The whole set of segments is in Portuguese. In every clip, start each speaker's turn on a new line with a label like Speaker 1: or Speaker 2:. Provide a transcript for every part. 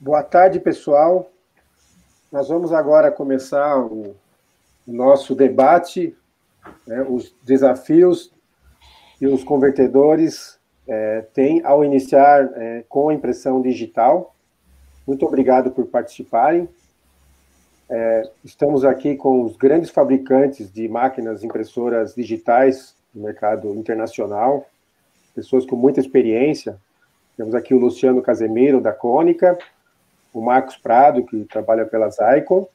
Speaker 1: Boa tarde, pessoal. Nós vamos agora começar o nosso debate, né, os desafios que os convertedores têm ao iniciar com a impressão digital. Muito obrigado por participarem. Estamos aqui com os grandes fabricantes de máquinas impressoras digitais no mercado internacional, pessoas com muita experiência. Temos aqui o Luciano Casemiro, da Cônica, o Marcos Prado, que trabalha pela Zycon,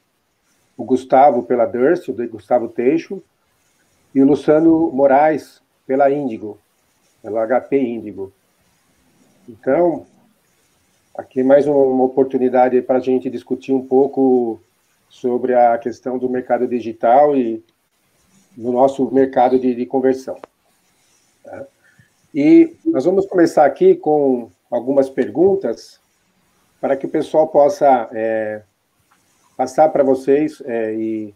Speaker 1: o Gustavo pela Durst, o Gustavo Teixo, e o Luciano Moraes pela Índigo, pela HP Índigo. Então, aqui mais uma oportunidade para a gente discutir um pouco sobre a questão do mercado digital e no nosso mercado de conversão. Tá? E nós vamos começar aqui com algumas perguntas para que o pessoal possa passar para vocês e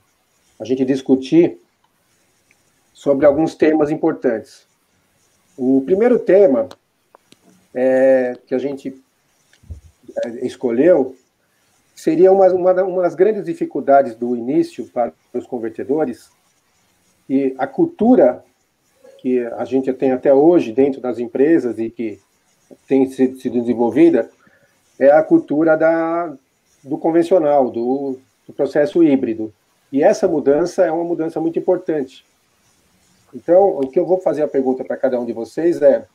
Speaker 1: a gente discutir sobre alguns temas importantes. O primeiro tema que a gente escolheu seria uma das grandes dificuldades do início para os convertedores, e a cultura que a gente tem até hoje dentro das empresas e que tem sido desenvolvida é a cultura do convencional, do processo híbrido. E essa mudança é uma mudança muito importante. Então, o que eu vou fazer a pergunta para cada um de vocês é,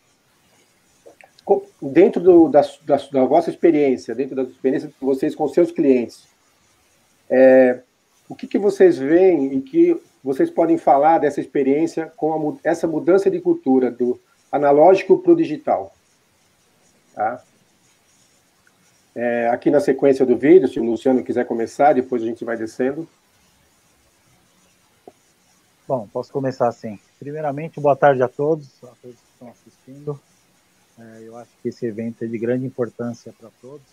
Speaker 1: dentro da vossa experiência, dentro da experiência de vocês com seus clientes, o que vocês veem e que vocês podem falar dessa experiência com essa mudança de cultura do analógico para o digital? Tá? Aqui na sequência do vídeo, se o Luciano quiser começar, depois a gente vai descendo.
Speaker 2: Bom, posso começar assim. Primeiramente, boa tarde a todos que estão assistindo. Eu acho que esse evento é de grande importância para todos,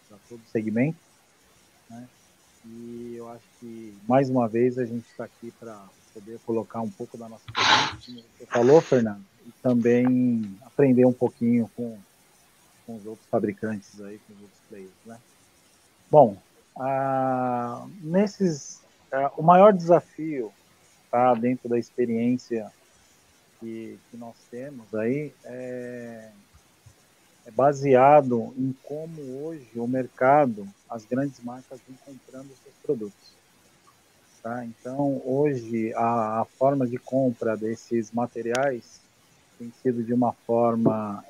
Speaker 2: para todo o segmento, né? E eu acho que, mais uma vez, a gente está aqui para poder colocar um pouco da nossa experiência, como você falou, Fernando, e também aprender um pouquinho com os outros fabricantes aí, com os outros players, né? Bom, o maior desafio, tá, dentro da experiência que nós temos aí é baseado em como hoje o mercado, as grandes marcas vêm comprando os seus produtos. Tá? Então, hoje, a forma de compra desses materiais tem sido de uma forma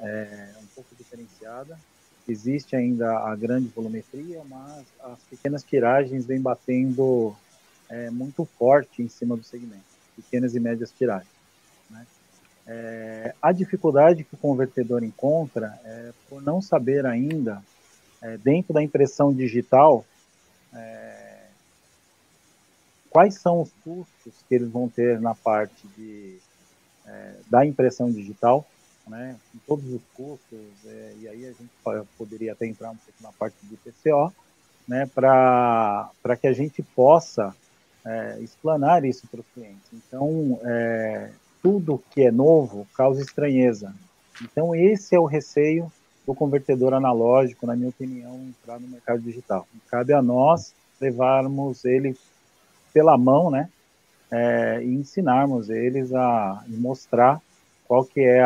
Speaker 2: um pouco diferenciada. Existe ainda a grande volumetria, mas as pequenas tiragens vêm batendo muito forte em cima do segmento, pequenas e médias tiragens, né? A dificuldade que o convertedor encontra é por não saber ainda, dentro da impressão digital, quais são os custos que eles vão ter na parte da impressão digital, né, com todos os custos, e aí a gente poderia até entrar um pouco na parte do TCO, né, para que a gente possa explanar isso para os clientes. Então, tudo que é novo causa estranheza. Então, esse é o receio do convertedor analógico, na minha opinião, entrar no mercado digital. Cabe a nós levarmos ele pela mão, né, e ensinarmos eles a mostrar qual que é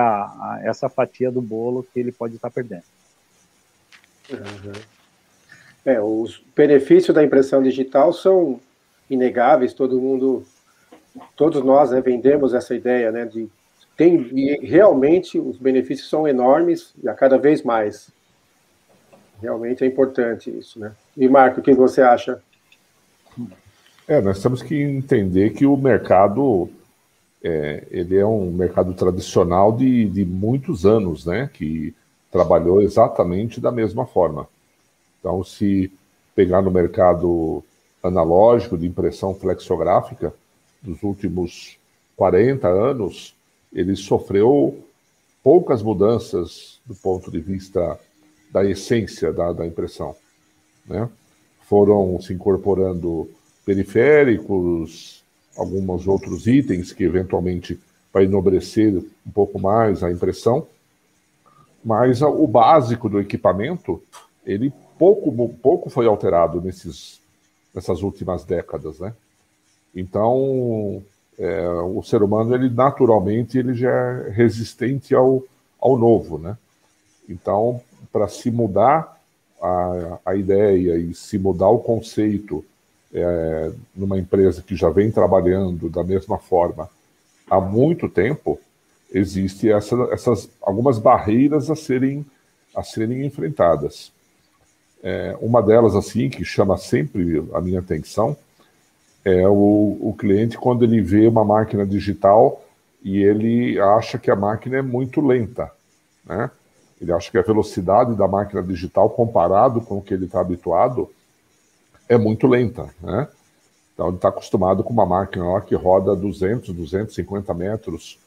Speaker 2: essa fatia do bolo que ele pode estar perdendo.
Speaker 1: Uhum. Os benefícios da impressão digital são inegáveis, todos nós, né, vendemos essa ideia, né, e realmente os benefícios são enormes e a cada vez mais. Realmente é importante isso, né? E Marco, o que você acha?
Speaker 3: Nós temos que entender que o mercado ele é um mercado tradicional de muitos anos, né, que trabalhou exatamente da mesma forma. Então, se pegar no mercado analógico de impressão flexográfica, dos últimos 40 anos, ele sofreu poucas mudanças do ponto de vista da essência da impressão, né? Foram se incorporando periféricos, alguns outros itens que eventualmente vai enobrecer um pouco mais a impressão, mas o básico do equipamento ele pouco foi alterado nessas últimas décadas, né? Então, o ser humano, ele naturalmente, ele já é resistente ao novo, né? Então, para se mudar a ideia e se mudar o conceito numa empresa que já vem trabalhando da mesma forma há muito tempo, existem algumas barreiras a serem enfrentadas. Uma delas, assim, que chama sempre a minha atenção, é o cliente quando ele vê uma máquina digital e ele acha que a máquina é muito lenta, né? Ele acha que a velocidade da máquina digital, comparado com o que ele está habituado, é muito lenta, né? Então, ele está acostumado com uma máquina lá que roda 250 metros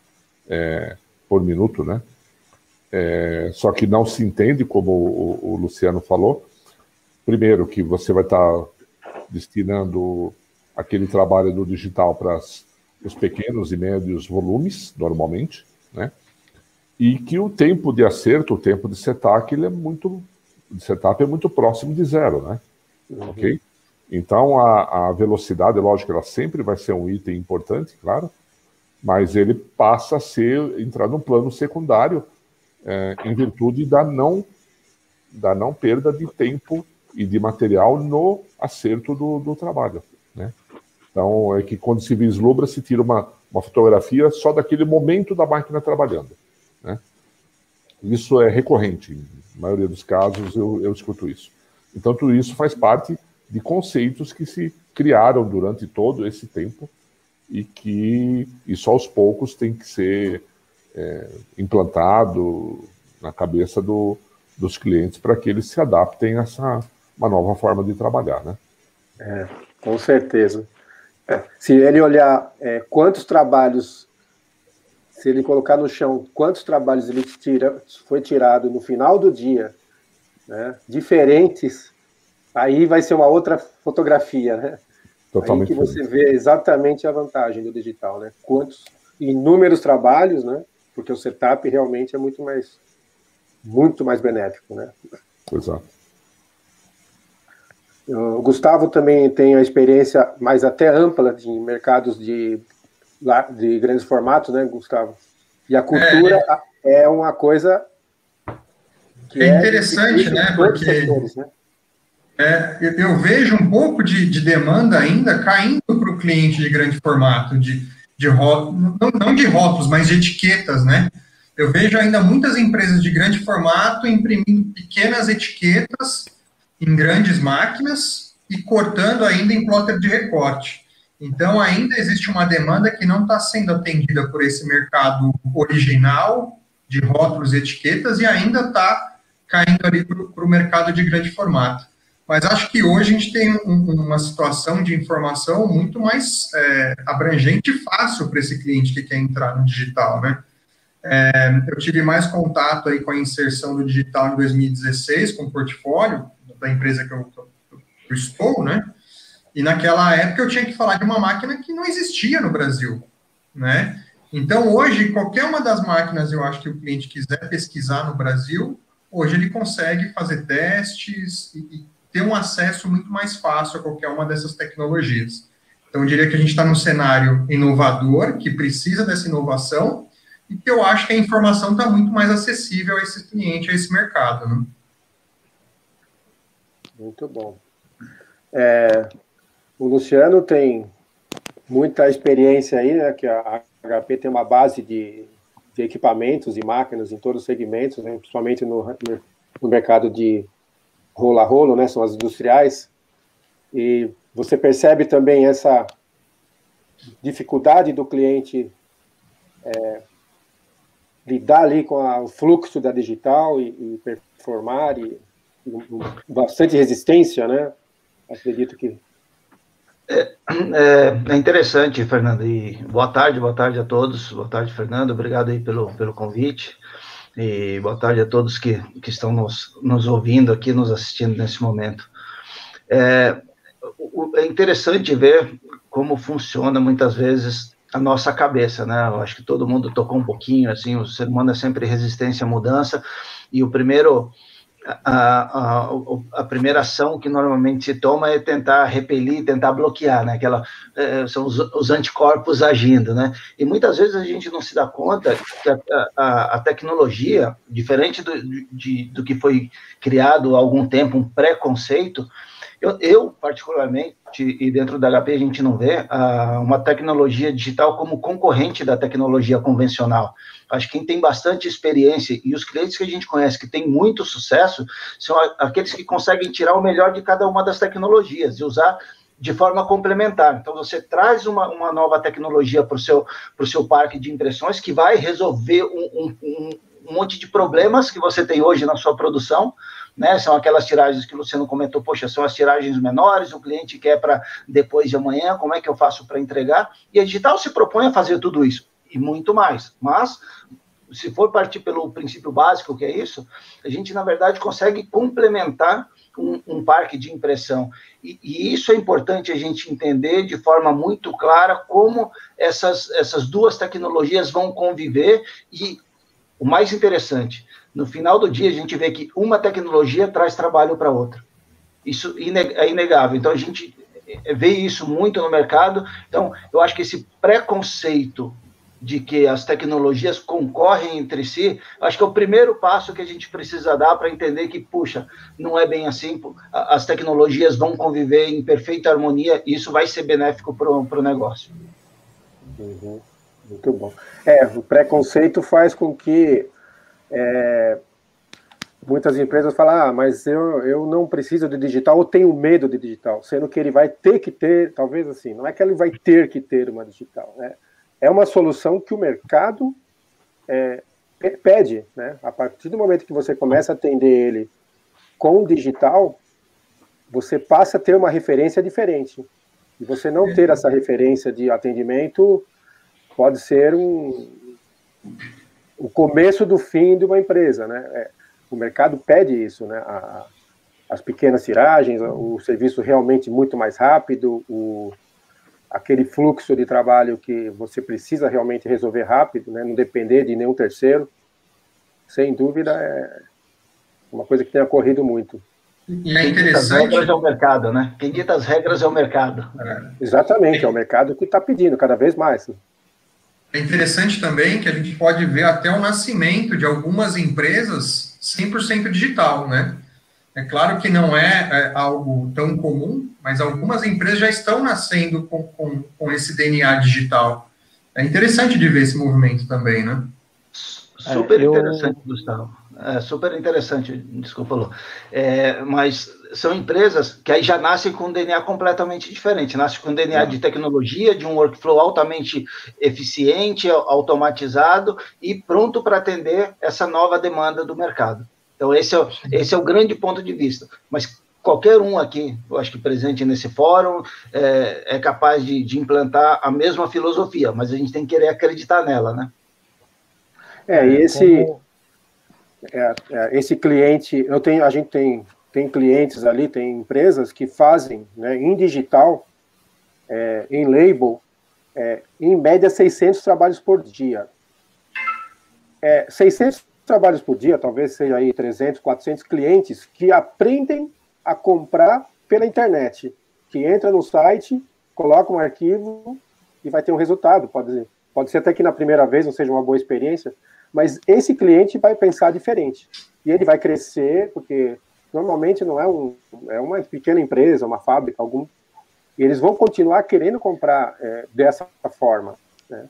Speaker 3: por minuto, né? Só que não se entende, como o Luciano falou, primeiro, que você vai estar destinando aquele trabalho do digital para os pequenos e médios volumes, normalmente, né? E que o tempo de acerto, o tempo de setup, ele é muito próximo de zero, né? Ok? Então, a velocidade, lógico, ela sempre vai ser um item importante, claro, mas ele passa a entrar num plano secundário em virtude da não perda de tempo e de material no acerto do trabalho, né? Então, é que quando se vislumbra, se tira uma fotografia só daquele momento da máquina trabalhando, né? Isso é recorrente, na maioria dos casos eu escuto isso. Então, tudo isso faz parte de conceitos que se criaram durante todo esse tempo e que só aos poucos tem que ser implantado na cabeça dos clientes para que eles se adaptem a uma nova forma de trabalhar, né?
Speaker 1: Com certeza. Se ele olhar quantos trabalhos, se ele colocar no chão quantos trabalhos ele foi tirado no final do dia, né, diferentes, aí vai ser uma outra fotografia, né?
Speaker 3: Totalmente
Speaker 1: aí que você vê exatamente a vantagem do digital, né? Quantos inúmeros trabalhos, né? Porque o setup realmente é muito mais benéfico, né?
Speaker 3: Exato.
Speaker 1: O Gustavo também tem a experiência mais até ampla de mercados de grandes formatos, né, Gustavo? E a cultura é uma coisa que
Speaker 4: é interessante, né? Porque
Speaker 1: setores, né?
Speaker 4: Eu vejo um pouco de demanda ainda caindo para o cliente de grande formato, de rótulos, não de rótulos, mas de etiquetas, né? Eu vejo ainda muitas empresas de grande formato imprimindo pequenas etiquetas em grandes máquinas e cortando ainda em plotter de recorte. Então, ainda existe uma demanda que não está sendo atendida por esse mercado original de rótulos e etiquetas e ainda está caindo ali para o mercado de grande formato. Mas acho que hoje a gente tem uma situação de informação muito mais abrangente e fácil para esse cliente que quer entrar no digital, né? Eu tive mais contato aí com a inserção do digital em 2016, com o portfólio da empresa que eu estou, né? E naquela época eu tinha que falar de uma máquina que não existia no Brasil, né? Então, hoje, qualquer uma das máquinas, eu acho que o cliente quiser pesquisar no Brasil, hoje ele consegue fazer testes e ter um acesso muito mais fácil a qualquer uma dessas tecnologias. Então, eu diria que a gente está num cenário inovador, que precisa dessa inovação, e que eu acho que a informação está muito mais acessível a esse cliente, a esse mercado, né?
Speaker 1: Muito bom. O Luciano tem muita experiência aí, né, que a HP tem uma base de equipamentos e máquinas em todos os segmentos, né, principalmente no mercado de rolo a rolo, né, são as industriais, e você percebe também essa dificuldade do cliente lidar ali com o fluxo da digital e performar, e bastante resistência, né? Acredito que...
Speaker 5: É interessante, Fernando, e boa tarde a todos, boa tarde, Fernando, obrigado aí pelo convite, e boa tarde a todos que estão nos ouvindo aqui, nos assistindo nesse momento. É interessante ver como funciona, muitas vezes, a nossa cabeça, né? Eu acho que todo mundo tocou um pouquinho, assim, o ser humano é sempre resistência à mudança, e o primeiro a primeira ação que normalmente se toma é tentar repelir, tentar bloquear, né? São os anticorpos agindo, né? E muitas vezes a gente não se dá conta que a tecnologia, diferente do que foi criado há algum tempo, um preconceito. Eu, particularmente, e dentro da HP a gente não vê uma tecnologia digital como concorrente da tecnologia convencional. Acho que quem tem bastante experiência e os clientes que a gente conhece que tem muito sucesso são aqueles que conseguem tirar o melhor de cada uma das tecnologias e usar de forma complementar. Então, você traz uma nova tecnologia para o seu parque de impressões que vai resolver um monte de problemas que você tem hoje na sua produção, né? São aquelas tiragens que o Luciano comentou, poxa, são as tiragens menores, o cliente quer para depois de amanhã, como é que eu faço para entregar? E a digital se propõe a fazer tudo isso, e muito mais. Mas, se for partir pelo princípio básico, que é isso, a gente, na verdade, consegue complementar um parque de impressão. E isso é importante a gente entender de forma muito clara como essas duas tecnologias vão conviver. E o mais interessante, no final do dia, a gente vê que uma tecnologia traz trabalho para outra. Isso é inegável. Então, a gente vê isso muito no mercado. Então, eu acho que esse preconceito de que as tecnologias concorrem entre si, acho que é o primeiro passo que a gente precisa dar para entender que, puxa, não é bem assim, as tecnologias vão conviver em perfeita harmonia e isso vai ser benéfico para o negócio.
Speaker 1: Uhum. Muito bom. O preconceito faz com que muitas empresas falam, mas eu não preciso de digital, ou tenho medo de digital, sendo que ele vai ter que ter, talvez assim, não é que ele vai ter que ter uma digital, né? É uma solução que o mercado pede, né? A partir do momento que você começa a atender ele com digital, você passa a ter uma referência diferente. E você não ter essa referência de atendimento pode ser o começo do fim de uma empresa, né? O mercado pede isso, né? As pequenas tiragens, o serviço realmente muito mais rápido, aquele fluxo de trabalho que você precisa realmente resolver rápido, né? Não depender de nenhum terceiro, sem dúvida é uma coisa que tem ocorrido muito.
Speaker 4: E é interessante...
Speaker 5: Quem dita as regras é o mercado, né? Quem dita as regras é o mercado.
Speaker 1: Exatamente, é o mercado que está pedindo cada vez mais.
Speaker 4: É interessante também que a gente pode ver até o nascimento de algumas empresas 100% digital, né? É claro que não é algo tão comum, mas algumas empresas já estão nascendo com esse DNA digital. É interessante de ver esse movimento também, né?
Speaker 5: Super interessante, Gustavo. Super interessante, desculpa, Lu. Mas são empresas que aí já nascem com um DNA completamente diferente. Nascem com um DNA de tecnologia, de um workflow altamente eficiente, automatizado e pronto para atender essa nova demanda do mercado. Então, esse é o grande ponto de vista. Mas qualquer um aqui, eu acho que presente nesse fórum, é capaz de implantar a mesma filosofia, mas a gente tem que querer acreditar nela, né?
Speaker 1: Esse cliente, a gente tem clientes ali, tem empresas que fazem, né, em digital, em label, em média 600 trabalhos por dia. 600 trabalhos por dia, talvez seja aí 300, 400 clientes que aprendem a comprar pela internet, que entra no site, coloca um arquivo e vai ter um resultado. Pode ser até que na primeira vez não seja uma boa experiência, mas esse cliente vai pensar diferente. E ele vai crescer, porque normalmente não é uma pequena empresa, uma fábrica, e eles vão continuar querendo comprar dessa forma, né?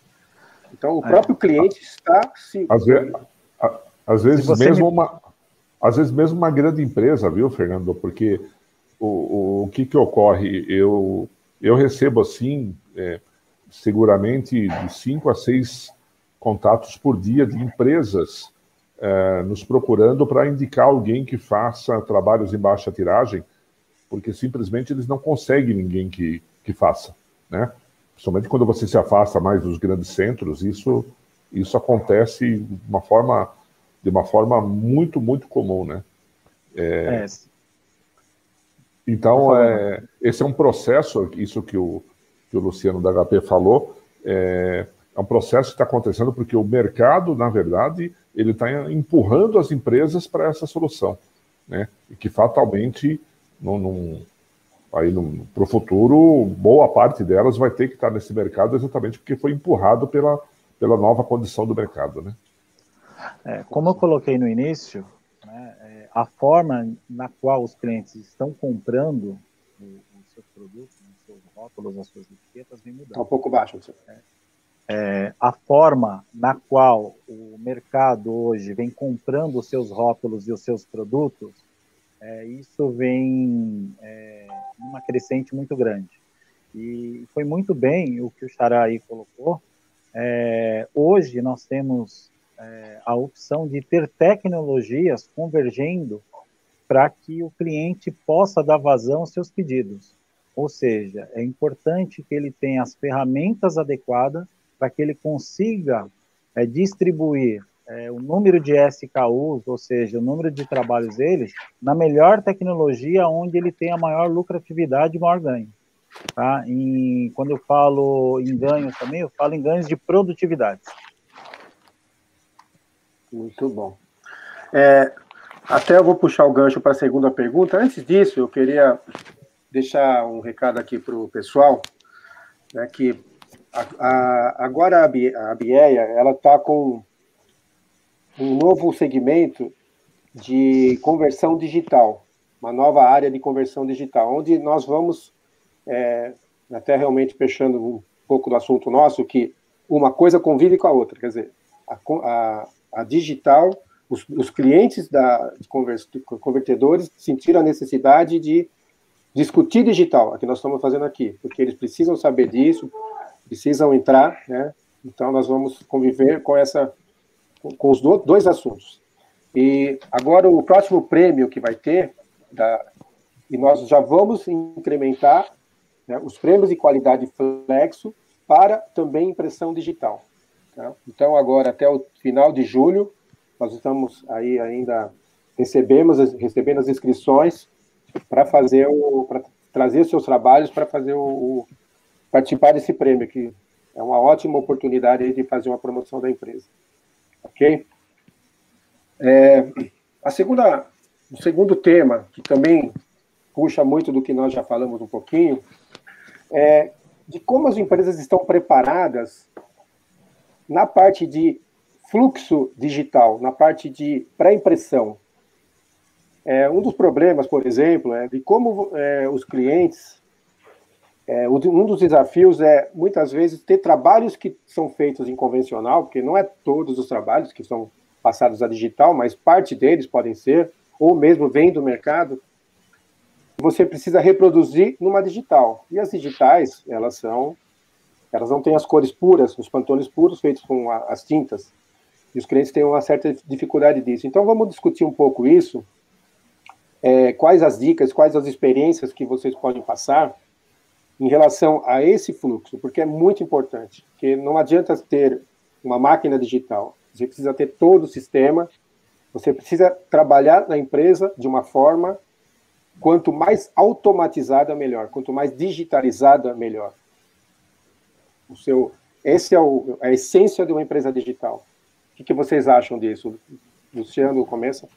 Speaker 1: Então, o próprio cliente está se...
Speaker 3: Às vezes mesmo uma grande empresa, viu, Fernando? Porque o que ocorre? Eu recebo, assim, seguramente de 5 a 6 contatos por dia de empresas nos procurando para indicar alguém que faça trabalhos em baixa tiragem, porque simplesmente eles não conseguem ninguém que faça, né? Principalmente quando você se afasta mais dos grandes centros, isso acontece de uma forma muito, muito comum, né? Então, esse é um processo, isso que o Luciano da HP falou, é um processo que está acontecendo porque o mercado, na verdade, ele está empurrando as empresas para essa solução. né? E que fatalmente, para o futuro, boa parte delas vai ter que estar nesse mercado exatamente porque foi empurrado pela nova condição do mercado, né?
Speaker 2: Como eu coloquei no início, né, a forma na qual os clientes estão comprando os seus produtos, os seus rótulos, as suas etiquetas, vem mudando.
Speaker 1: Está um pouco baixo.
Speaker 2: A forma na qual o mercado hoje vem comprando os seus rótulos e os seus produtos, isso vem numa crescente muito grande. E foi muito bem o que o Xará aí colocou. Hoje nós temos a opção de ter tecnologias convergendo para que o cliente possa dar vazão aos seus pedidos. Ou seja, é importante que ele tenha as ferramentas adequadas para que ele consiga distribuir o número de SKUs, ou seja, o número de trabalhos dele, na melhor tecnologia, onde ele tem a maior lucratividade e maior ganho. Tá? Quando eu falo em ganhos também, eu falo em ganhos de produtividade.
Speaker 1: Muito bom. Até eu vou puxar o gancho para a segunda pergunta. Antes disso, eu queria deixar um recado aqui para o pessoal, né, que agora a BIEA, ela está com um novo segmento de conversão digital, uma nova área de conversão digital, onde nós vamos, até realmente fechando um pouco do assunto nosso, que uma coisa convive com a outra, quer dizer, a digital, os clientes de convertedores sentiram a necessidade de discutir digital, a que nós estamos fazendo aqui, porque eles precisam saber disso, precisam entrar, né? Então nós vamos conviver com os dois assuntos. E agora o próximo prêmio que vai ter, e nós já vamos incrementar, né, os prêmios de qualidade Flexo para também impressão digital. Tá? Então agora até o final de julho nós estamos aí ainda recebendo as inscrições para trazer os seus trabalhos para fazer participar desse prêmio, que é uma ótima oportunidade de fazer uma promoção da empresa. Ok? O segundo tema, que também puxa muito do que nós já falamos um pouquinho, é de como as empresas estão preparadas na parte de fluxo digital, na parte de pré-impressão. Um dos problemas, por exemplo, é de como os clientes... um dos desafios é, muitas vezes, ter trabalhos que são feitos em convencional, porque não é todos os trabalhos que são passados a digital, mas parte deles podem ser, ou mesmo vem do mercado, você precisa reproduzir numa digital. E as digitais, elas não têm as cores puras, os pantones puros feitos com as tintas, e os clientes têm uma certa dificuldade disso. Então, vamos discutir um pouco isso, quais as dicas, quais as experiências que vocês podem passar em relação a esse fluxo, porque é muito importante, porque não adianta ter uma máquina digital, você precisa ter todo o sistema, você precisa trabalhar na empresa de uma forma, quanto mais automatizada, melhor, quanto mais digitalizada, melhor. Essa é a essência de uma empresa digital. O que vocês acham disso? Luciano, começa?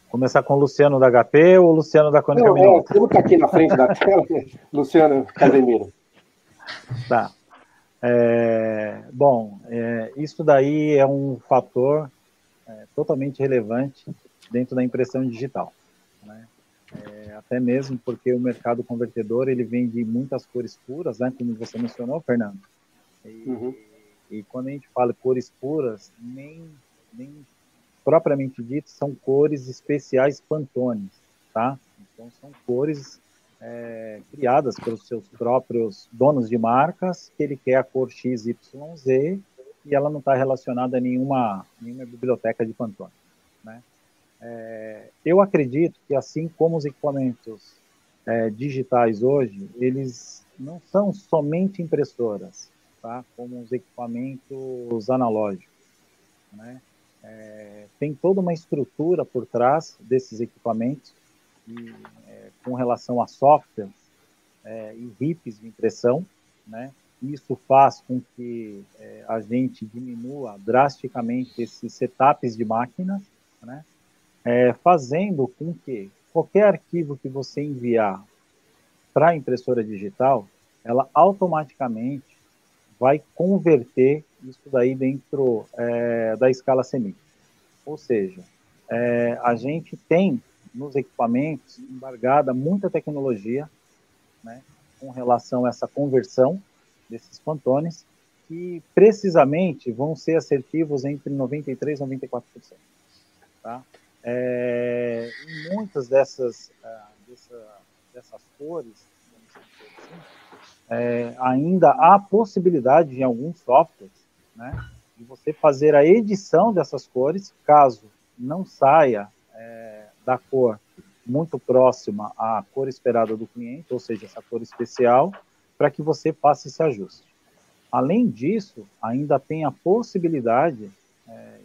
Speaker 2: Começar com o Luciano da HP ou o Luciano da Cônica Minolta?
Speaker 1: Tudo está aqui na frente da tela, Luciano Casemiro.
Speaker 2: Tá. Isso daí é um fator totalmente relevante dentro da impressão digital, né? Até mesmo porque o mercado convertedor ele vem de muitas cores puras, né, como você mencionou, Fernando. E quando a gente fala cores puras, nem propriamente dito, são cores especiais Pantone, tá? Então, são cores criadas pelos seus próprios donos de marcas, que ele quer a cor XYZ e ela não está relacionada a nenhuma biblioteca de Pantone, né? Eu acredito que, assim como os equipamentos digitais hoje, eles não são somente impressoras, tá? Como os equipamentos analógicos, né? Tem toda uma estrutura por trás desses equipamentos com relação a softwares e RIPs de impressão, né? Isso faz com que a gente diminua drasticamente esses setups de máquinas, né? fazendo com que qualquer arquivo que você enviar para a impressora digital, ela automaticamente vai converter isso daí dentro da escala CMYK. Ou seja, a gente tem nos equipamentos embargada muita tecnologia, né, com relação a essa conversão desses pantones, que precisamente vão ser assertivos entre 93% e 94%. Tá? Em muitas dessas cores, ainda há possibilidade em alguns softwares, né, de você fazer a edição dessas cores, caso não saia da cor muito próxima à cor esperada do cliente, ou seja, essa cor especial, para que você faça esse ajuste. Além disso, ainda tem a possibilidade,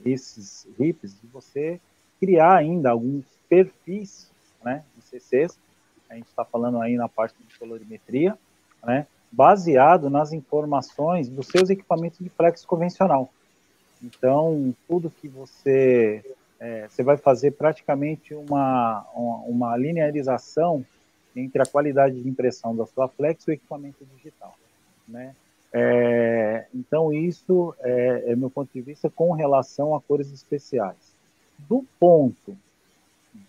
Speaker 2: esses RIPs, de você criar ainda alguns perfis, né, de CCs, a gente está falando aí na parte de colorimetria, né, baseado nas informações dos seus equipamentos de flex convencional. Então, tudo que você vai fazer praticamente uma linearização entre a qualidade de impressão da sua flex e o equipamento digital, né? Então, isso é meu ponto de vista com relação a cores especiais. Do ponto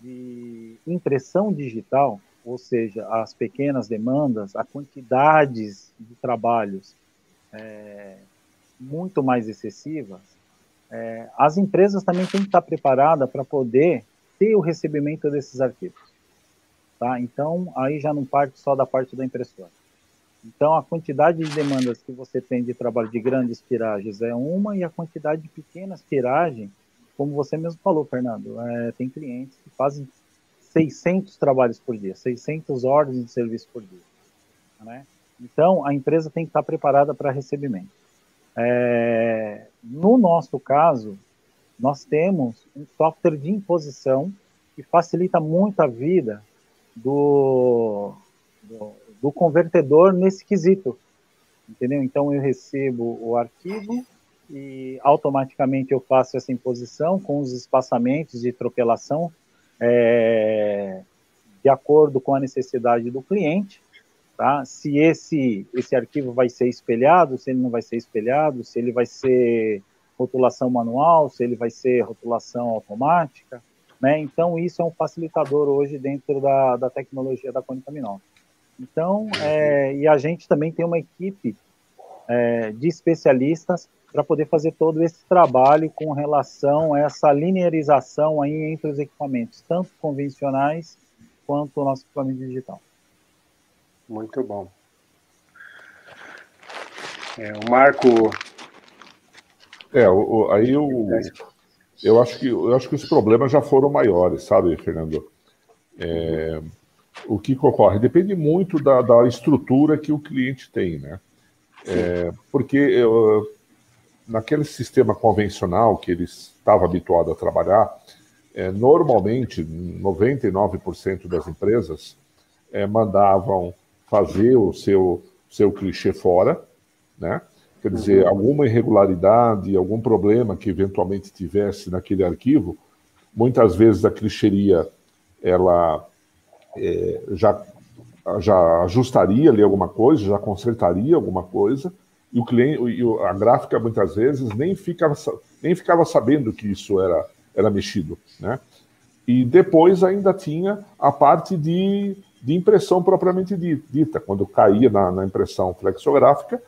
Speaker 2: de impressão digital, ou seja, as pequenas demandas, a quantidades de trabalhos muito mais excessivas, as empresas também têm que estar preparadas para poder ter o recebimento desses arquivos. Tá? Então, aí já não parte só da parte da impressora. Então, a quantidade de demandas que você tem de trabalho de grandes tiragens é uma, e a quantidade de pequenas tiragens, como você mesmo falou, Fernando, tem clientes que fazem 600 trabalhos por dia, 600 ordens de serviço por dia. Né? Então, a empresa tem que estar preparada para recebimento. No nosso caso, nós temos um software de imposição que facilita muito a vida do convertedor nesse quesito, entendeu? Então, eu recebo o arquivo e automaticamente eu faço essa imposição com os espaçamentos de tropelação de acordo com a necessidade do cliente, tá? Se esse arquivo vai ser espelhado, se ele não vai ser espelhado, se ele vai ser rotulação manual, se ele vai ser rotulação automática, né? Então, isso é um facilitador hoje dentro da tecnologia da Konica Minolta. Então, e a gente também tem uma equipe de especialistas para poder fazer todo esse trabalho com relação a essa linearização aí entre os equipamentos, tanto convencionais quanto o nosso equipamento digital.
Speaker 1: Muito bom. O Marco...
Speaker 3: aí eu acho que os problemas já foram maiores, sabe, Fernando? O que ocorre? Depende muito da estrutura que o cliente tem, né? Porque naquele sistema convencional que ele estava habituado a trabalhar, normalmente, 99% das empresas mandavam fazer o seu clichê fora, né? Quer dizer, alguma irregularidade, algum problema que eventualmente tivesse naquele arquivo, muitas vezes a clichêria, ela já ajustaria ali alguma coisa, já consertaria alguma coisa, e o cliente, a gráfica muitas vezes nem ficava sabendo que isso era mexido, né? E depois ainda tinha a parte de impressão propriamente dita, quando caía na impressão flexográfica,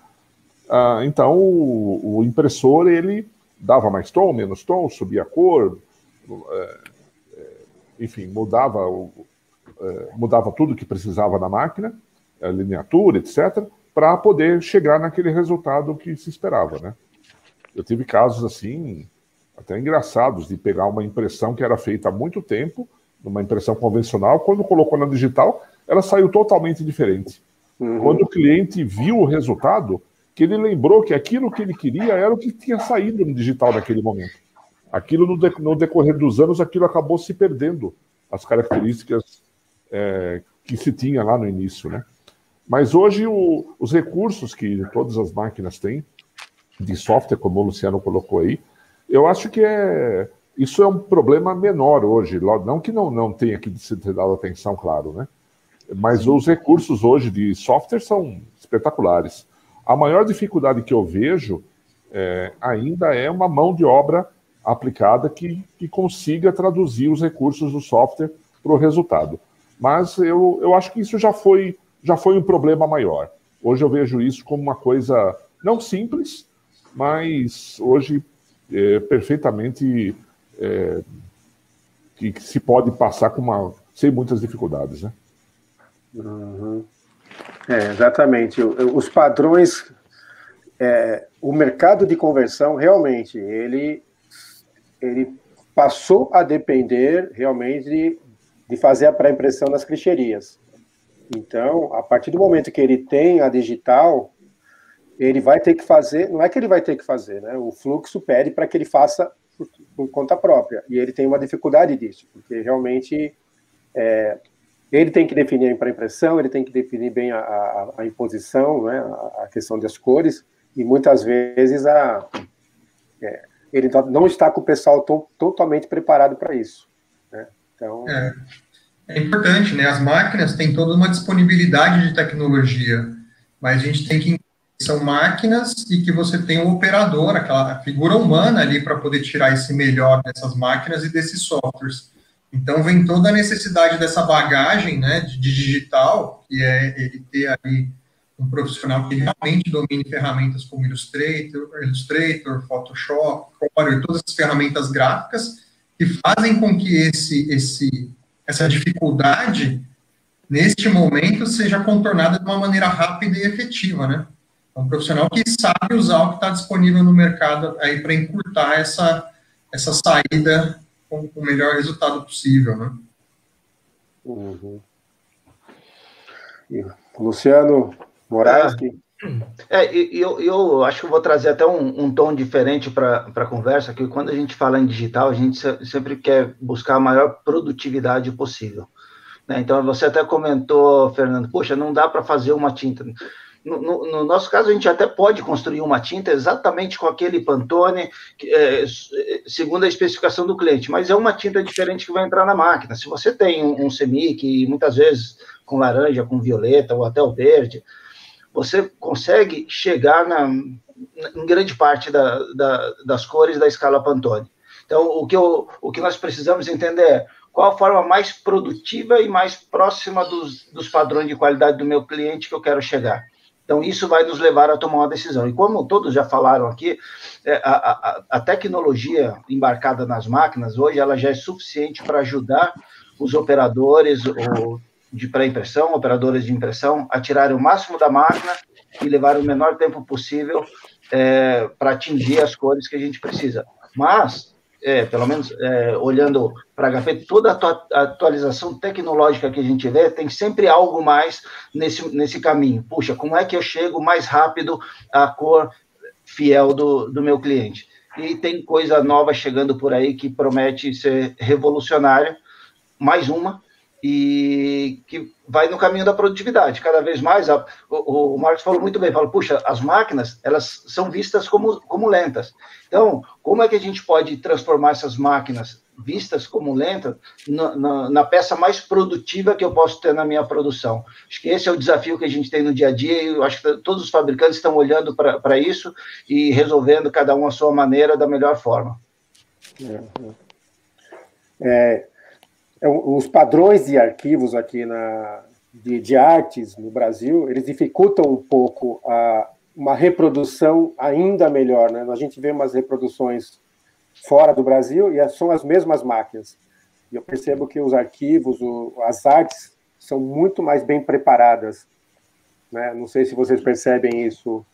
Speaker 3: então o impressor ele dava mais tom, menos tom, subia a cor, enfim, mudava tudo que precisava na máquina, a lineatura, etc., para poder chegar naquele resultado que se esperava, né? Eu tive casos assim, até engraçados, de pegar uma impressão que era feita há muito tempo, numa impressão convencional, quando colocou na digital, ela saiu totalmente diferente. Quando o cliente viu o resultado, que ele lembrou que aquilo que ele queria era o que tinha saído no digital naquele momento. Aquilo, no decorrer dos anos, aquilo acabou se perdendo, as características que se tinha lá no início, né? Mas hoje os recursos que todas as máquinas têm, de software, como o Luciano colocou aí, eu acho que Isso é um problema menor hoje, não que não tenha que ser dado atenção, claro, né? Mas os recursos hoje de software são espetaculares. A maior dificuldade que eu vejo ainda é uma mão de obra aplicada que consiga traduzir os recursos do software para o resultado. Mas eu acho que isso já foi um problema maior. Hoje eu vejo isso como uma coisa não simples, mas hoje perfeitamente que se pode passar sem muitas dificuldades, né?
Speaker 1: Uhum. Exatamente. Os padrões, o mercado de conversão realmente ele passou a depender realmente de fazer a pré-impressão nas clicherias. Então, a partir do momento que ele tem a digital, ele vai ter que fazer, não é que ele vai ter que fazer, né? O fluxo pede para que ele faça por conta própria, e ele tem uma dificuldade disso, porque realmente ele tem que definir a pré-impressão, ele tem que definir bem a imposição, né? A questão das cores, e muitas vezes ele não está com o pessoal totalmente preparado para isso, né? Então...
Speaker 4: É importante, né? As máquinas têm toda uma disponibilidade de tecnologia, mas a gente tem que entender que são máquinas e que você tem um operador, aquela figura humana ali para poder tirar esse melhor dessas máquinas e desses softwares. Então, vem toda a necessidade dessa bagagem, né, de digital, que é ele ter ali um profissional que realmente domine ferramentas como Illustrator, Photoshop, Corel, todas as ferramentas gráficas que fazem com que essa dificuldade, neste momento, seja contornada de uma maneira rápida e efetiva, né? É um profissional que sabe usar o que está disponível no mercado aí para encurtar essa saída com o melhor resultado possível, né?
Speaker 1: Uhum. E Luciano Moraes,
Speaker 5: eu acho que eu vou trazer até um tom diferente para a conversa, que quando a gente fala em digital, a gente sempre quer buscar a maior produtividade possível, né? Então, você até comentou, Fernando, poxa, não dá para fazer uma tinta. No nosso caso, a gente até pode construir uma tinta exatamente com aquele Pantone, segundo a especificação do cliente, mas é uma tinta diferente que vai entrar na máquina. Se você tem um semic, muitas vezes com laranja, com violeta ou até o verde, você consegue chegar em grande parte das cores da escala Pantone. Então, o que nós precisamos entender é qual a forma mais produtiva e mais próxima dos padrões de qualidade do meu cliente que eu quero chegar. Então, isso vai nos levar a tomar uma decisão. E como todos já falaram aqui, a tecnologia embarcada nas máquinas, hoje, ela já é suficiente para ajudar os operadores de pré-impressão, operadores de impressão, a tirarem o máximo da máquina e levar o menor tempo possível para atingir as cores que a gente precisa. Mas, pelo menos olhando para a HP, toda a atualização tecnológica que a gente vê tem sempre algo mais nesse caminho. Puxa, como é que eu chego mais rápido à cor fiel do meu cliente? E tem coisa nova chegando por aí que promete ser revolucionária, mais uma, e que vai no caminho da produtividade. Cada vez mais, o Marcos falou muito bem, falou, puxa, as máquinas, elas são vistas como lentas. Então, como é que a gente pode transformar essas máquinas vistas como lentas na peça mais produtiva que eu posso ter na minha produção? Acho que esse é o desafio que a gente tem no dia a dia, e eu acho que todos os fabricantes estão olhando para isso e resolvendo cada um a sua maneira da melhor forma.
Speaker 1: Os padrões de arquivos aqui de artes no Brasil, eles dificultam um pouco uma reprodução ainda melhor, né? A gente vê umas reproduções fora do Brasil e são as mesmas máquinas. E eu percebo que os arquivos, as artes, são muito mais bem preparadas, né? Não sei se vocês percebem isso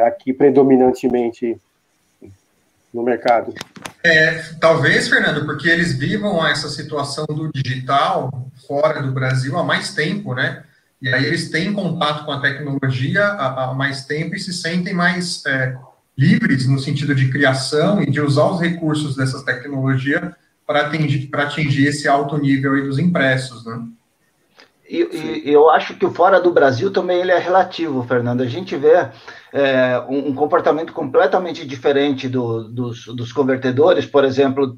Speaker 1: aqui predominantemente no mercado.
Speaker 4: Talvez, Fernando, porque eles vivam essa situação do digital fora do Brasil há mais tempo, né? E aí eles têm contato com a tecnologia há mais tempo e se sentem mais livres no sentido de criação e de usar os recursos dessa tecnologia para atingir esse alto nível aí dos impressos, né?
Speaker 5: E eu acho que o fora do Brasil também ele é relativo, Fernando. A gente vê um comportamento completamente diferente dos convertedores, por exemplo,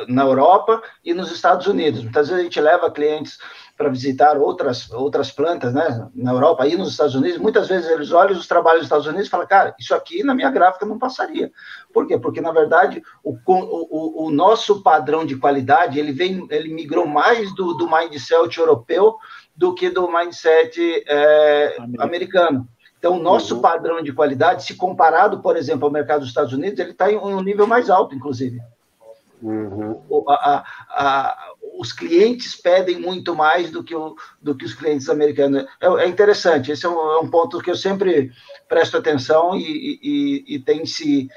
Speaker 5: na Europa e nos Estados Unidos. Muitas vezes a gente leva clientes para visitar outras plantas, né, na Europa e nos Estados Unidos. Muitas vezes eles olham os trabalhos dos Estados Unidos e falam, cara, isso aqui na minha gráfica não passaria. Por quê? Porque, na verdade, o nosso padrão de qualidade, ele migrou mais do mindset europeu do que do mindset americano. Então, o nosso padrão de qualidade, se comparado, por exemplo, ao mercado dos Estados Unidos, ele está em um nível mais alto, inclusive. Os clientes pedem muito mais do que os clientes americanos. É interessante, esse é um ponto que eu sempre presto atenção e tem se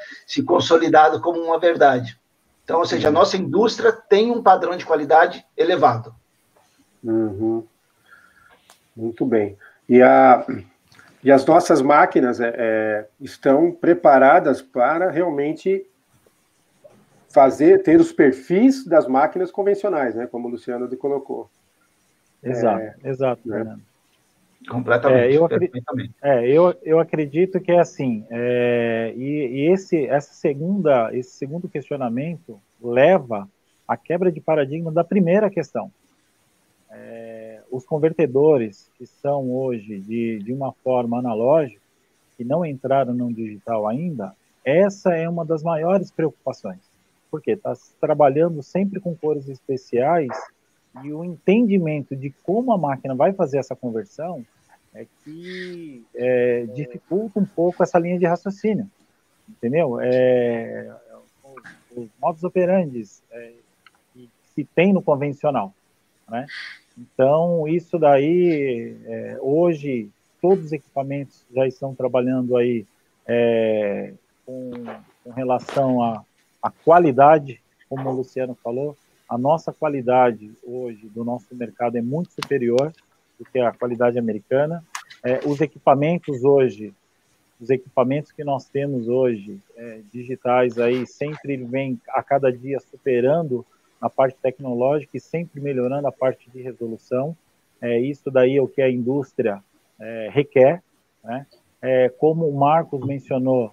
Speaker 5: consolidado como uma verdade. Então, ou seja, a nossa indústria tem um padrão de qualidade elevado.
Speaker 1: Muito bem. E as nossas máquinas estão preparadas para realmente ter os perfis das máquinas convencionais, né? Como o Luciano colocou.
Speaker 2: Exato,
Speaker 1: né?
Speaker 2: Fernando.
Speaker 5: Completamente.
Speaker 2: Eu acredito que é assim. Esse segundo questionamento leva à quebra de paradigma da primeira questão. Os convertedores que são hoje de uma forma analógica, que não entraram no digital ainda, essa é uma das maiores preocupações. Porque está trabalhando sempre com cores especiais e o entendimento de como a máquina vai fazer essa conversão é que dificulta um pouco essa linha de raciocínio, entendeu? Os modus operandi que se tem no convencional, né? Então, isso daí, hoje, todos os equipamentos já estão trabalhando aí com relação à qualidade, como o Luciano falou. A nossa qualidade hoje do nosso mercado é muito superior do que a qualidade americana. Os equipamentos que nós temos hoje, digitais aí, sempre vem a cada dia superando na parte tecnológica e sempre melhorando a parte de resolução. Isso daí é o que a indústria requer, né? Como o Marcos mencionou,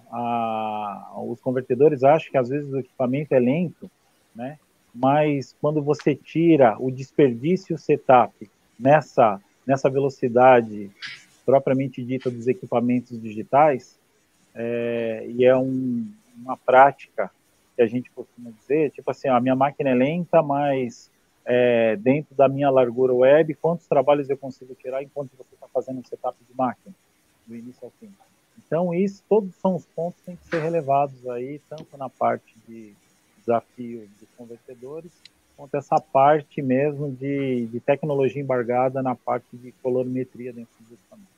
Speaker 2: os convertedores acham que às vezes o equipamento é lento, né? Mas quando você tira o desperdício e o setup nessa velocidade propriamente dita dos equipamentos digitais, e uma prática que a gente costuma dizer, tipo assim, a minha máquina é lenta, mas dentro da minha largura web, quantos trabalhos eu consigo tirar enquanto você está fazendo o setup de máquina, do início ao fim. Então, todos são os pontos que têm que ser relevados aí, tanto na parte de desafio dos convertedores, quanto essa parte mesmo de tecnologia embargada na parte de colorimetria dentro do equipamento.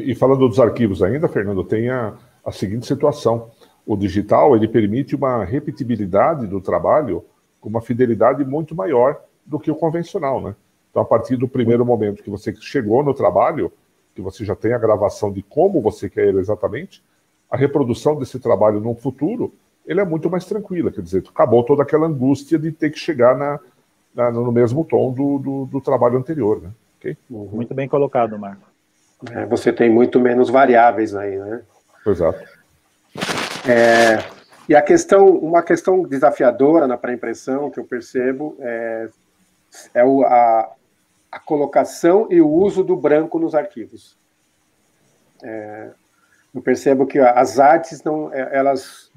Speaker 3: E falando dos arquivos ainda, Fernando, tem a seguinte situação. O digital, ele permite uma repetibilidade do trabalho com uma fidelidade muito maior do que o convencional, né? Então, a partir do primeiro momento que você chegou no trabalho, que você já tem a gravação de como você quer ele exatamente, a reprodução desse trabalho no futuro, ele é muito mais tranquila, quer dizer, acabou toda aquela angústia de ter que chegar no mesmo tom do trabalho anterior, né? Okay?
Speaker 2: Muito bem colocado, Marco.
Speaker 1: Você tem muito menos variáveis aí, né?
Speaker 3: Exato.
Speaker 1: E uma questão desafiadora na pré-impressão que eu percebo é a colocação e o uso do branco nos arquivos. Eu percebo que as artes elas,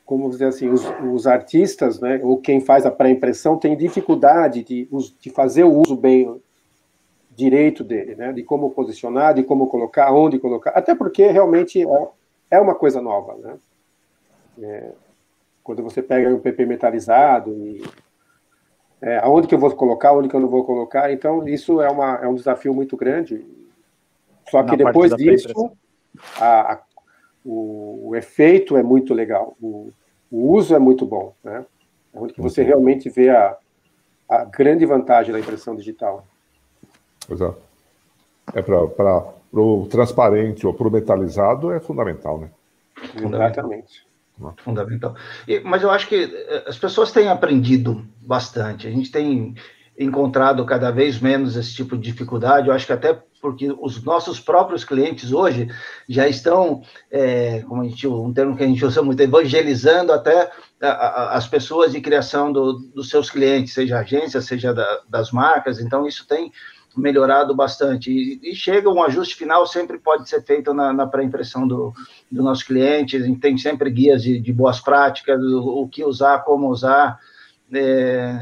Speaker 1: como dizer assim, os artistas, né, ou quem faz a pré-impressão tem dificuldade de fazer o uso bem direito dele, né, de como posicionar, de como colocar, onde colocar, até porque realmente é uma coisa nova, né? Quando você pega um PP metalizado aonde que eu vou colocar, onde que eu não vou colocar, então isso é um desafio muito grande. Só que depois disso, o efeito é muito legal, o uso é muito bom, né? É onde que você realmente vê a grande vantagem da impressão digital.
Speaker 3: Exato. Para o transparente ou para o metalizado é fundamental, né?
Speaker 1: Exatamente.
Speaker 5: Fundamental. Mas eu acho que as pessoas têm aprendido bastante. A gente tem encontrado cada vez menos esse tipo de dificuldade. Eu acho que até porque os nossos próprios clientes hoje já estão, um termo que a gente usa muito, evangelizando até as pessoas de criação dos seus clientes, seja agência, seja das marcas. Então, isso tem melhorado bastante. E chega um ajuste final, sempre pode ser feito na pré-impressão do nosso cliente. A gente tem sempre guias de boas práticas, o que usar, como usar.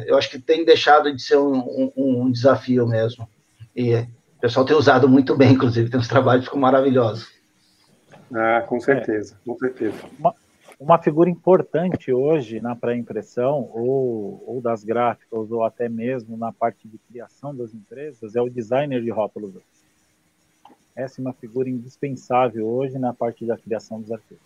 Speaker 5: Eu acho que tem deixado de ser um desafio mesmo. E o pessoal tem usado muito bem, inclusive, tem uns trabalhos que ficam maravilhosos.
Speaker 1: Com certeza, com certeza.
Speaker 2: Uma figura importante hoje na pré-impressão, ou das gráficas, ou até mesmo na parte de criação das empresas, é o designer de rótulos. Essa é uma figura indispensável hoje na parte da criação dos arquivos.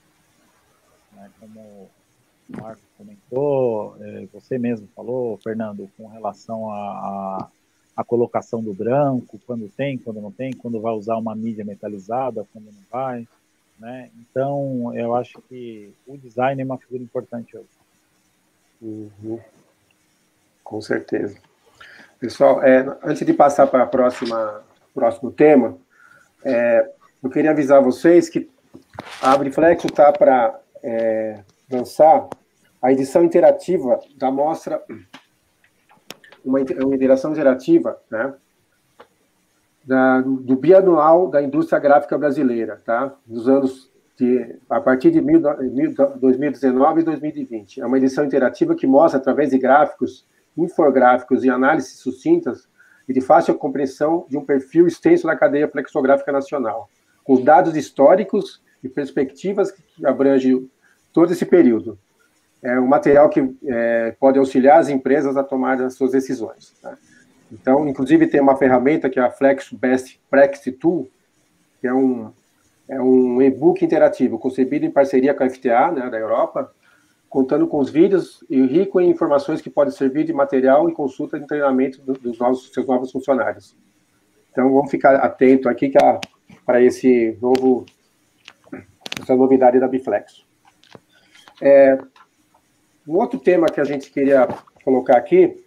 Speaker 2: Como o Marco comentou, você mesmo falou, Fernando, com relação à colocação do branco, quando tem, quando não tem, quando vai usar uma mídia metalizada, quando não vai. Né? Então, eu acho que o design é uma figura importante hoje.
Speaker 1: Uhum. Com certeza. Pessoal, antes de passar para o próximo tema, eu queria avisar vocês que a Abriflexo está para lançar a edição interativa da mostra, uma interação interativa, né? Do Bianual da Indústria Gráfica Brasileira, tá? Dos anos a partir de 2019 e 2020. É uma edição interativa que mostra, através de gráficos, infográficos e análises sucintas e de fácil compreensão, de um perfil extenso da cadeia flexográfica nacional, com dados históricos e perspectivas que abrangem todo esse período. É um material que pode auxiliar as empresas a tomar as suas decisões, tá? Então, inclusive, tem uma ferramenta que é a Flex Best Practice Tool, que é um e-book interativo concebido em parceria com a FTA, né, da Europa, contando com os vídeos e rico em informações que podem servir de material e consulta de treinamento dos seus novos funcionários. Então, vamos ficar atento aqui para essa novidade da Biflexo. Um outro tema que a gente queria colocar aqui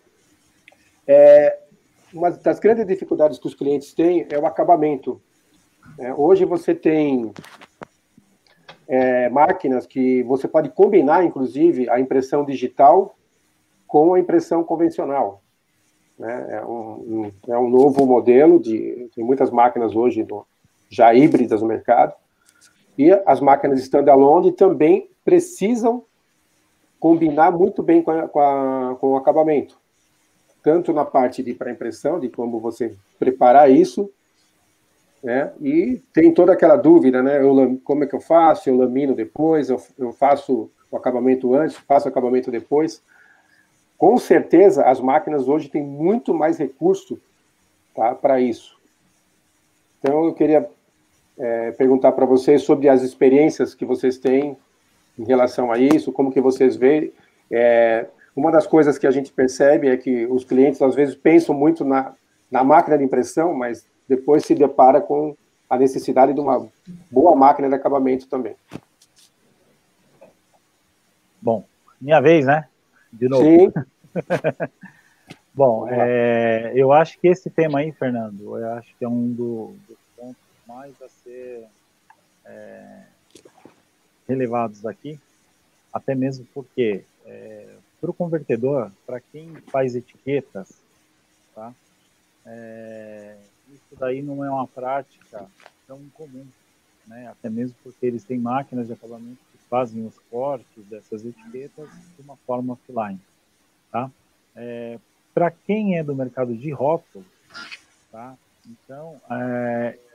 Speaker 1: uma das grandes dificuldades que os clientes têm é o acabamento. Hoje você tem máquinas que você pode combinar, inclusive, a impressão digital com a impressão convencional. É um novo modelo, tem muitas máquinas hoje já híbridas no mercado, e as máquinas standalone também precisam combinar muito bem com o acabamento, tanto na parte de pré-impressão, de como você preparar isso, né? E tem toda aquela dúvida, né? Como é que eu faço? Eu lamino depois, eu faço o acabamento antes, faço o acabamento depois. Com certeza, as máquinas hoje têm muito mais recurso, tá, para isso. Então, eu queria perguntar para vocês sobre as experiências que vocês têm em relação a isso, como que vocês veem. Uma das coisas que a gente percebe é que os clientes, às vezes, pensam muito na máquina de impressão, mas depois se depara com a necessidade de uma boa máquina de acabamento também.
Speaker 2: Bom, minha vez, né? De novo.
Speaker 1: Sim.
Speaker 2: Bom, eu acho que esse tema aí, Fernando, eu acho que é um dos pontos mais a ser relevados aqui, até mesmo porque para o convertedor, para quem faz etiquetas, tá? Isso daí não é uma prática tão comum, né? Até mesmo porque eles têm máquinas de acabamento que fazem os cortes dessas etiquetas de uma forma offline, tá? Para quem é do mercado de rótulos, tá? Então,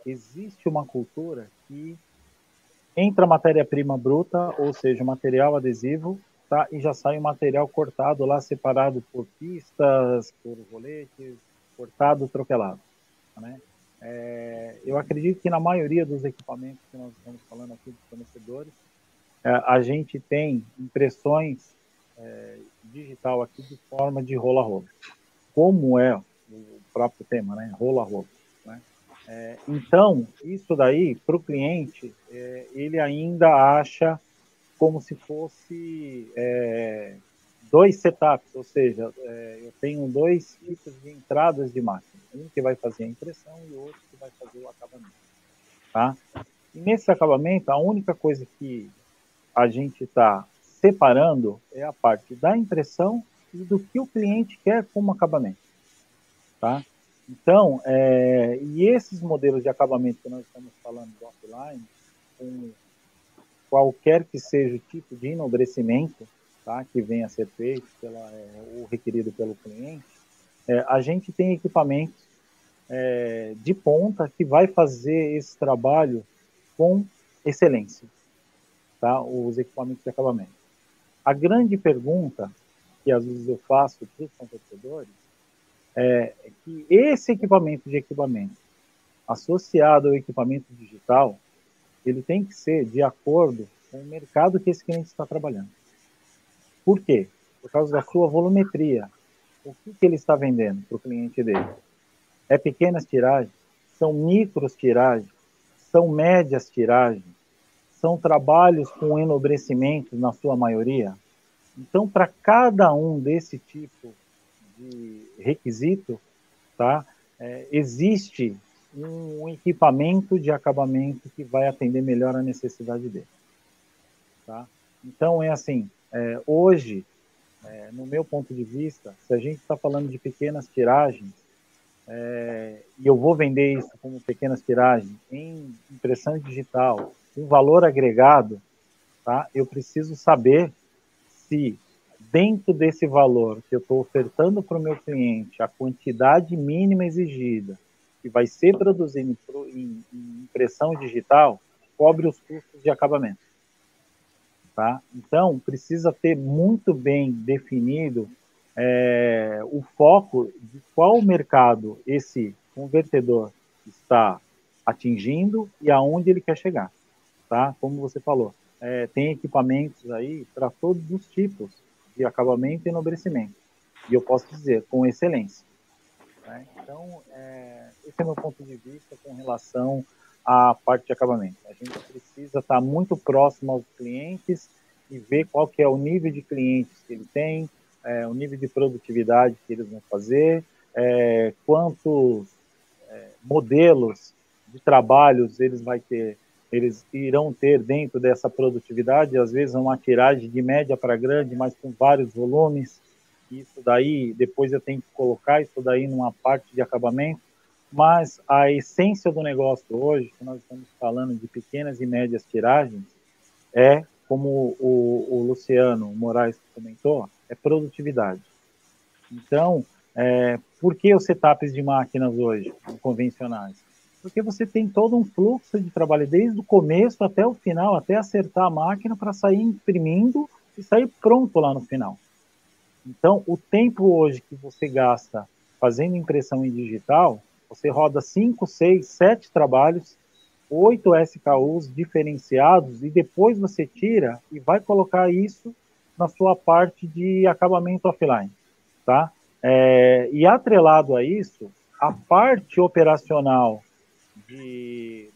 Speaker 2: existe uma cultura que entra matéria-prima bruta, ou seja, material adesivo, tá? E já sai o material cortado lá, separado por pistas, por roletes, cortado, troquelado, né? Eu acredito que na maioria dos equipamentos que nós estamos falando aqui dos fornecedores, a gente tem impressões digital aqui de forma de rolo a rolo, como é o próprio tema, né? Rolo a rolo, né? Então, isso daí, para o cliente, ele ainda acha como se fosse 2 setups, ou seja, eu tenho dois tipos de entradas de máquina. Um que vai fazer a impressão e o outro que vai fazer o acabamento. Tá? E nesse acabamento, a única coisa que a gente está separando é a parte da impressão e do que o cliente quer como acabamento. Tá? Então, e esses modelos de acabamento que nós estamos falando do offline, com qualquer que seja o tipo de enobrecimento, tá, que venha a ser feito, ou requerido pelo cliente, a gente tem equipamentos de ponta que vai fazer esse trabalho com excelência, tá? Os equipamentos de acabamento. A grande pergunta que às vezes eu faço para os fornecedores é que esse equipamento associado ao equipamento digital, ele tem que ser de acordo com o mercado que esse cliente está trabalhando. Por quê? Por causa da sua volumetria. O que ele está vendendo para o cliente dele? É pequenas tiragens? São micros tiragens? São médias tiragens? São trabalhos com enobrecimento na sua maioria? Então, para cada um desse tipo de requisito, tá, existe um equipamento de acabamento que vai atender melhor a necessidade dele. Tá? Então, assim, hoje, no meu ponto de vista, se a gente está falando de pequenas tiragens, e eu vou vender isso como pequenas tiragens em impressão digital, um valor agregado, tá? Eu preciso saber se dentro desse valor que eu estou ofertando para o meu cliente, a quantidade mínima exigida, que vai ser produzido em impressão digital, cobre os custos de acabamento. Tá? Então, precisa ter muito bem definido o foco de qual mercado esse convertedor está atingindo e aonde ele quer chegar. Tá? Como você falou, tem equipamentos aí para todos os tipos de acabamento e enobrecimento. E eu posso dizer, com excelência. Né? Então, esse é o meu ponto de vista com relação à parte de acabamento. A gente precisa estar muito próximo aos clientes e ver qual que é o nível de clientes que ele tem, o nível de produtividade que eles vão fazer, quantos modelos de trabalhos eles irão ter dentro dessa produtividade, às vezes uma tiragem de média para grande, mas com vários volumes. Isso daí, depois eu tenho que colocar isso daí numa parte de acabamento, mas a essência do negócio hoje, que nós estamos falando de pequenas e médias tiragens, como o Luciano Moraes comentou, é produtividade. Então, por que os setups de máquinas hoje, convencionais? Porque você tem todo um fluxo de trabalho, desde o começo até o final, até acertar a máquina para sair imprimindo e sair pronto lá no final. Então, o tempo hoje que você gasta fazendo impressão em digital, você roda 5, 6, 7 trabalhos, 8 SKUs diferenciados, e depois você tira e vai colocar isso na sua parte de acabamento offline. Tá? E atrelado a isso, a parte operacional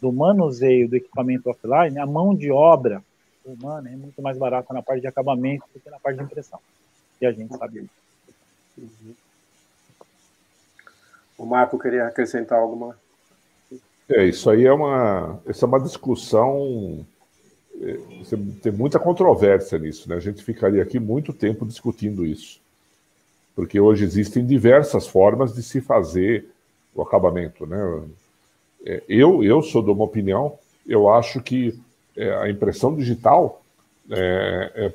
Speaker 2: do manuseio do equipamento offline, a mão de obra humana é muito mais barata na parte de acabamento do que na parte de impressão. E a gente sabe isso.
Speaker 1: O Marco queria acrescentar alguma?
Speaker 3: Isso aí essa é uma discussão, tem muita controvérsia nisso, né? A gente ficaria aqui muito tempo discutindo isso, porque hoje existem diversas formas de se fazer o acabamento, né? Eu sou de uma opinião, eu acho que a impressão digital,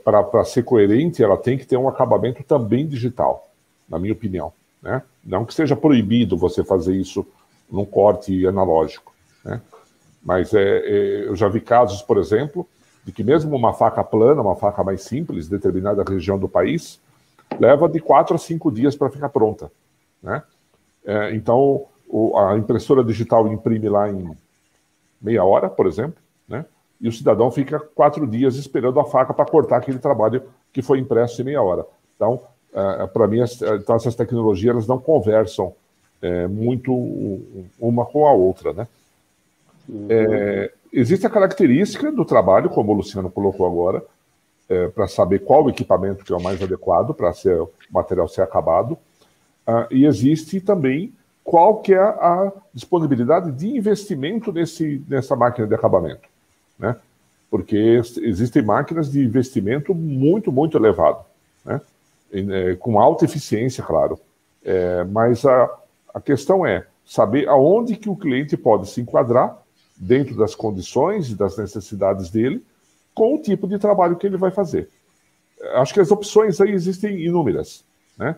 Speaker 3: para ser coerente, ela tem que ter um acabamento também digital, na minha opinião, né? Não que seja proibido você fazer isso num corte analógico, né? Mas eu já vi casos, por exemplo, de que mesmo uma faca plana, uma faca mais simples, determinada região do país, leva de 4 a 5 dias para ficar pronta, né? Então, a impressora digital imprime lá em meia hora, por exemplo, né? E o cidadão fica 4 dias esperando a faca para cortar aquele trabalho que foi impresso em meia hora. Então, para mim, essas tecnologias elas não conversam muito uma com a outra, né? Existe a característica do trabalho, como o Luciano colocou agora, para saber qual o equipamento que é o mais adequado para o material ser acabado. e existe também qual que é a disponibilidade de investimento nessa máquina de acabamento, né? Porque existem máquinas de investimento muito, muito elevado, né? Com alta eficiência, claro. Mas a questão é saber aonde que o cliente pode se enquadrar dentro das condições e das necessidades dele com o tipo de trabalho que ele vai fazer. Acho que as opções aí existem inúmeras, né?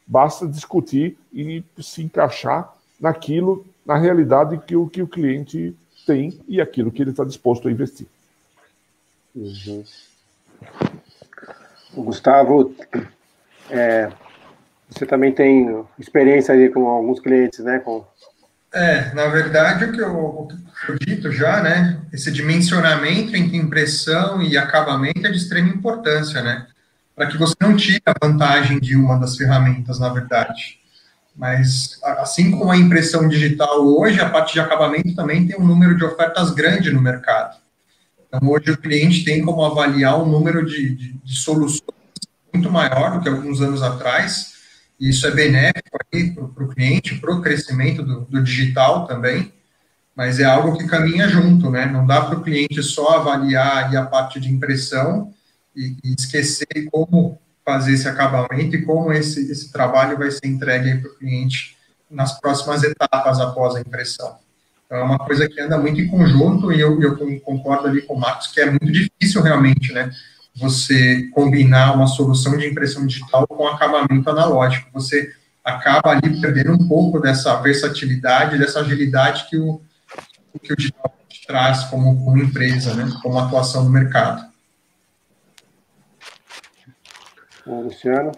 Speaker 3: Basta discutir e se encaixar naquilo, na realidade que o cliente tem e aquilo que ele está disposto a investir.
Speaker 1: Uhum. O Gustavo, você também tem experiência aí com alguns clientes, né?
Speaker 4: Na verdade, o que eu dito já, né? Esse dimensionamento entre impressão e acabamento é de extrema importância, né? Para que você não tire a vantagem de uma das ferramentas, na verdade. Mas, assim como a impressão digital hoje, a parte de acabamento também tem um número de ofertas grande no mercado. Então, hoje o cliente tem como avaliar um número de soluções muito maior do que alguns anos atrás, e isso é benéfico para o cliente, para o crescimento do digital também, mas é algo que caminha junto, né? Não dá para o cliente só avaliar a parte de impressão e esquecer como fazer esse acabamento e como esse trabalho vai ser entregue para o cliente nas próximas etapas após a impressão. Então, é uma coisa que anda muito em conjunto, e eu concordo ali com o Marcos, que é muito difícil realmente, né? Você combinar uma solução de impressão digital com acabamento analógico. Você acaba ali perdendo um pouco dessa versatilidade, dessa agilidade que o digital traz como empresa, né? Como atuação no mercado.
Speaker 1: Luciano?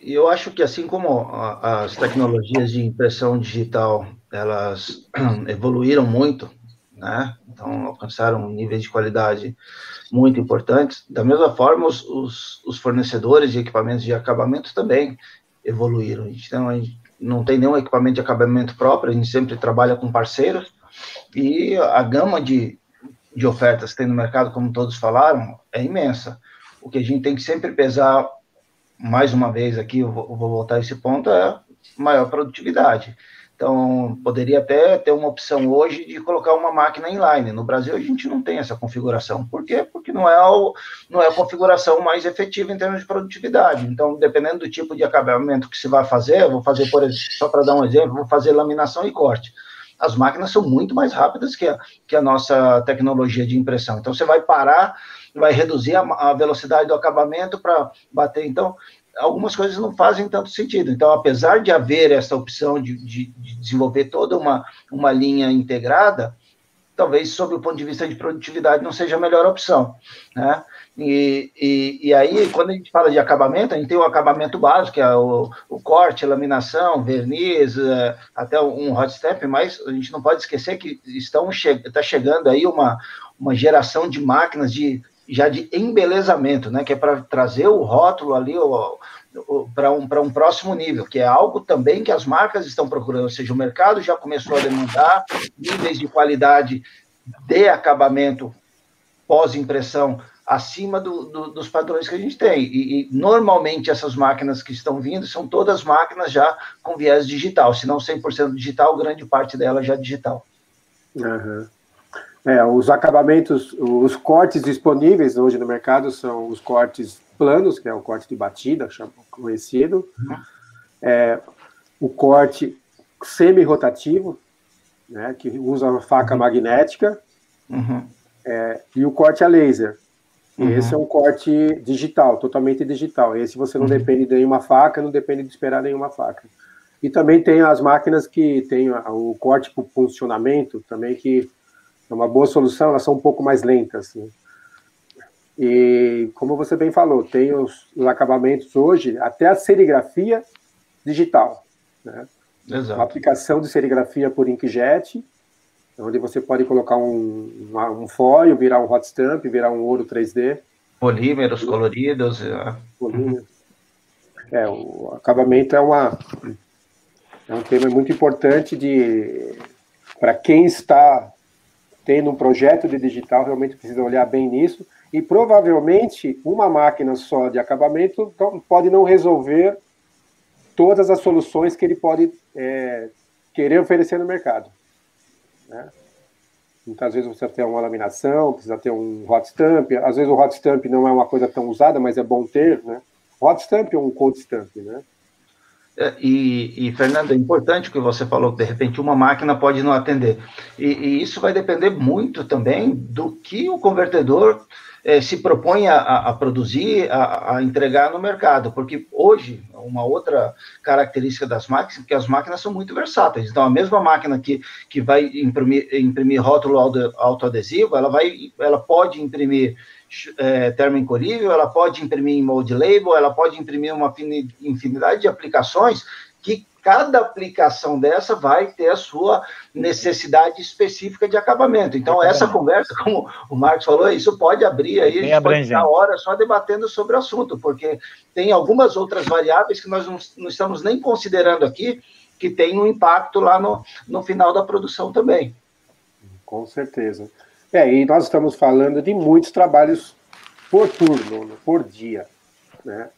Speaker 5: Eu acho que assim como as tecnologias de impressão digital, elas evoluíram muito, né? Então, alcançaram níveis de qualidade muito importantes. Da mesma forma, os fornecedores de equipamentos de acabamento também evoluíram. Então, a gente não tem nenhum equipamento de acabamento próprio, a gente sempre trabalha com parceiros, e a gama de ofertas que tem no mercado, como todos falaram, é imensa. O que a gente tem que sempre pesar, mais uma vez aqui, eu vou voltar a esse ponto, é maior produtividade. Então, poderia até ter uma opção hoje de colocar uma máquina inline. No Brasil, a gente não tem essa configuração. Por quê? Porque não é a configuração mais efetiva em termos de produtividade. Então, dependendo do tipo de acabamento que se vai fazer, eu vou fazer, por exemplo, só para dar um exemplo, vou fazer laminação e corte. As máquinas são muito mais rápidas que a nossa tecnologia de impressão. Então, você vai parar, vai reduzir a velocidade do acabamento para bater. Então, algumas coisas não fazem tanto sentido. Então, apesar de haver essa opção de desenvolver toda uma linha integrada, talvez, sob o ponto de vista de produtividade, não seja a melhor opção, né? E aí, quando a gente fala de acabamento, a gente tem o acabamento básico, que é o corte, laminação, verniz, até um hot stamp, mas a gente não pode esquecer que está chegando aí uma geração de máquinas já de embelezamento, né, que é para trazer o rótulo ali para um próximo nível, que é algo também que as marcas estão procurando, ou seja, o mercado já começou a demandar níveis de qualidade de acabamento pós-impressão acima dos padrões que a gente tem, e normalmente essas máquinas que estão vindo são todas máquinas já com viés digital, se não 100% digital, grande parte dela já digital.
Speaker 1: Uhum. Os acabamentos, os cortes disponíveis hoje no mercado são os cortes planos, que é o corte de batida, conhecido, o corte semi-rotativo, né, que usa uma faca magnética, e o corte a laser. Esse é um corte digital, totalmente digital. Esse você não depende de nenhuma faca, não depende de esperar nenhuma faca. E também tem as máquinas que tem o corte por funcionamento, também que é uma boa solução, elas são um pouco mais lentas, né? E, como você bem falou, tem os acabamentos hoje, até a serigrafia digital, né?
Speaker 5: Exato.
Speaker 1: Uma aplicação de serigrafia por inkjet, onde você pode colocar um foil, virar um hot stamp, virar um ouro 3D.
Speaker 5: Polímeros coloridos.
Speaker 1: Polímeros. O acabamento é um tema muito importante para quem está tendo um projeto de digital, realmente precisa olhar bem nisso, e provavelmente uma máquina só de acabamento pode não resolver todas as soluções que ele pode querer oferecer no mercado, né? Muitas vezes você precisa ter uma laminação, precisa ter um hot stamp. Às vezes o hot stamp não é uma coisa tão usada, mas é bom ter, né? Hot stamp ou um cold stamp, né?
Speaker 5: Fernando, é importante o que você falou, que de repente uma máquina pode não atender. E isso vai depender muito também do que o convertedor se propõe a produzir, a entregar no mercado. Porque hoje, uma outra característica das máquinas é que as máquinas são muito versáteis. Então, a mesma máquina que vai imprimir rótulo autoadesivo, ela pode imprimir termoincolível, ela pode imprimir em mold label, ela pode imprimir uma infinidade de aplicações que cada aplicação dessa vai ter a sua necessidade específica de acabamento. Então, essa conversa, como o Marcos falou, isso pode abrir aí, a gente pode ficar horas só debatendo sobre o assunto, porque tem algumas outras variáveis que nós não estamos nem considerando aqui, que tem um impacto lá no final da produção também.
Speaker 1: Com certeza. E nós estamos falando de muitos trabalhos por turno, por dia, né?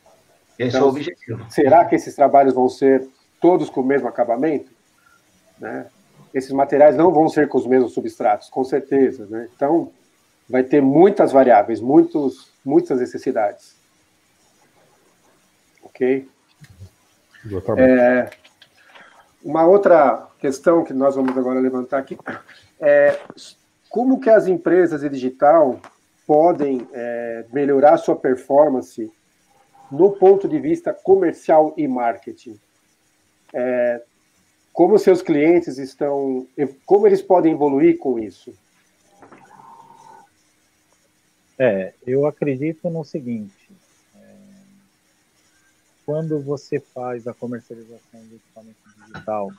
Speaker 5: Esse é o objetivo.
Speaker 1: Será que esses trabalhos vão ser todos com o mesmo acabamento, né? Esses materiais não vão ser com os mesmos substratos, com certeza, né? Então, vai ter muitas variáveis, muitas necessidades. Ok? Uma outra questão que nós vamos agora levantar aqui é como que as empresas de digital podem melhorar sua performance no ponto de vista comercial e marketing. Como seus clientes estão... Como eles podem evoluir com isso?
Speaker 2: Eu acredito no seguinte. Quando você faz a comercialização do equipamento digital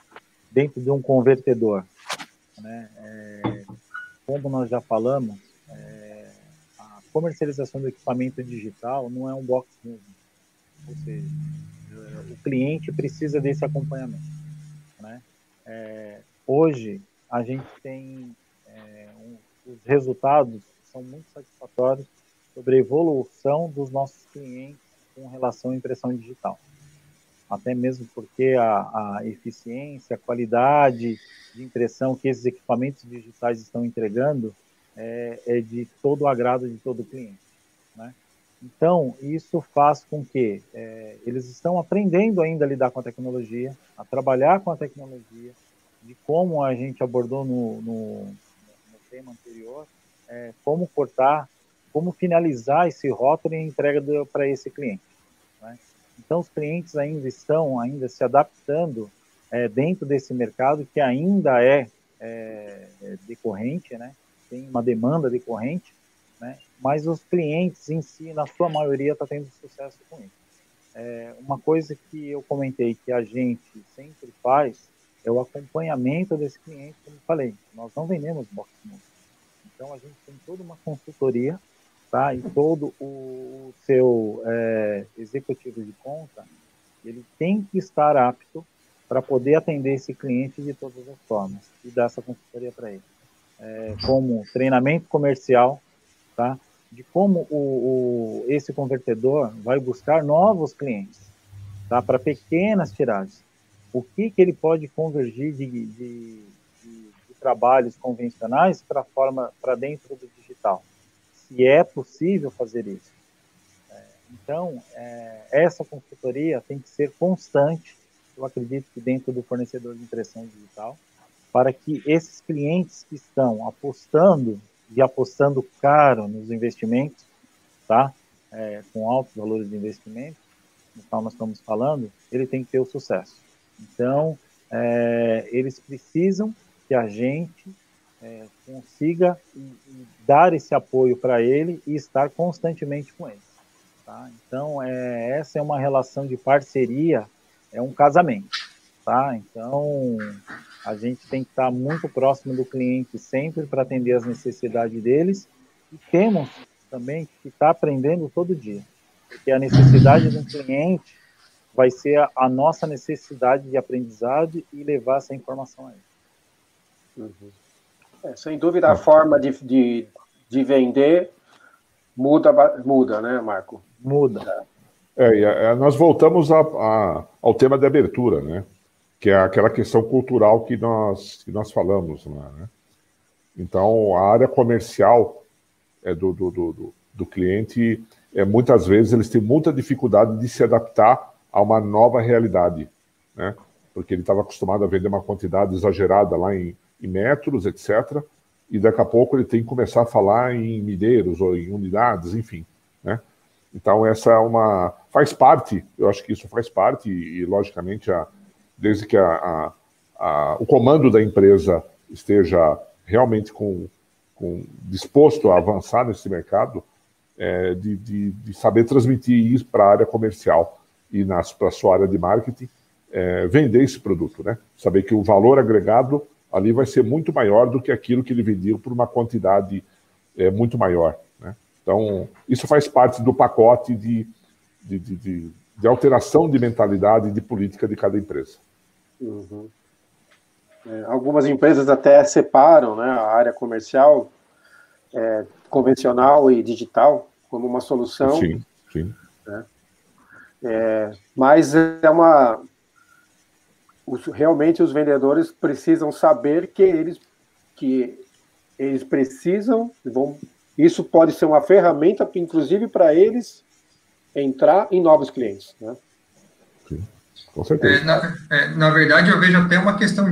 Speaker 2: dentro de um convertedor, né, como nós já falamos, a comercialização do equipamento digital não é um box moving. Ou seja, o cliente precisa desse acompanhamento, né? Hoje, a gente tem os resultados são muito satisfatórios sobre a evolução dos nossos clientes com relação à impressão digital. Até mesmo porque a eficiência, a qualidade de impressão que esses equipamentos digitais estão entregando é de todo o agrado de todo o cliente, né? Então, isso faz com que eles estão aprendendo ainda a lidar com a tecnologia, a trabalhar com a tecnologia, de como a gente abordou no tema anterior, como cortar, como finalizar esse rótulo e entrega para esse cliente, né? Então, os clientes ainda estão se adaptando dentro desse mercado que ainda é decorrente, né? Tem uma demanda decorrente, né? Mas os clientes em si, na sua maioria, está tendo sucesso com isso. Uma coisa que eu comentei que a gente sempre faz é o acompanhamento desse cliente, como eu falei. Nós não vendemos box moving. Então, a gente tem toda uma consultoria, tá? E todo o seu executivo de conta, ele tem que estar apto para poder atender esse cliente de todas as formas e dar essa consultoria para ele. Como treinamento comercial, tá? De como esse convertedor vai buscar novos clientes, tá? Para pequenas tiragens. O que ele pode convergir de trabalhos convencionais para dentro do digital? Se é possível fazer isso. Então, essa consultoria tem que ser constante, eu acredito que dentro do fornecedor de impressão digital, para que esses clientes que estão apostando caro nos investimentos, tá? Com altos valores de investimento, no qual nós estamos falando, ele tem que ter o sucesso. Então, eles precisam que a gente consiga dar esse apoio para ele e estar constantemente com ele, tá? Então, essa é uma relação de parceria, é um casamento, tá? Então, a gente tem que estar muito próximo do cliente sempre para atender as necessidades deles e temos também que estar aprendendo todo dia, porque a necessidade do cliente vai ser a nossa necessidade de aprendizado e levar essa informação a ele.
Speaker 1: Sem dúvida, a forma de vender muda, né, Marco?
Speaker 2: Muda.
Speaker 3: Nós voltamos ao tema de abertura, né? Que é aquela questão cultural que nós falamos, né? Então, a área comercial do cliente, muitas vezes eles têm muita dificuldade de se adaptar a uma nova realidade, né? Porque ele estava acostumado a vender uma quantidade exagerada lá em metros, etc., e daqui a pouco ele tem que começar a falar em milheiros ou em unidades, enfim, né? Então, essa faz parte, eu acho que isso faz parte, e logicamente, desde que o comando da empresa esteja realmente disposto a avançar nesse mercado, de saber transmitir isso para a área comercial e para a sua área de marketing, vender esse produto, né? Saber que o valor agregado ali vai ser muito maior do que aquilo que ele vendia por uma quantidade muito maior, né? Então, isso faz parte do pacote de alteração de mentalidade e de política de cada empresa.
Speaker 1: Uhum. Algumas empresas até separam, né, a área comercial convencional e digital como uma solução.
Speaker 3: Sim, sim.
Speaker 1: Né? Mas realmente os vendedores precisam saber que eles precisam, isso pode ser uma ferramenta, inclusive, para eles entrar em novos clientes, né?
Speaker 3: Sim, com certeza.
Speaker 4: Na verdade, eu vejo até uma questão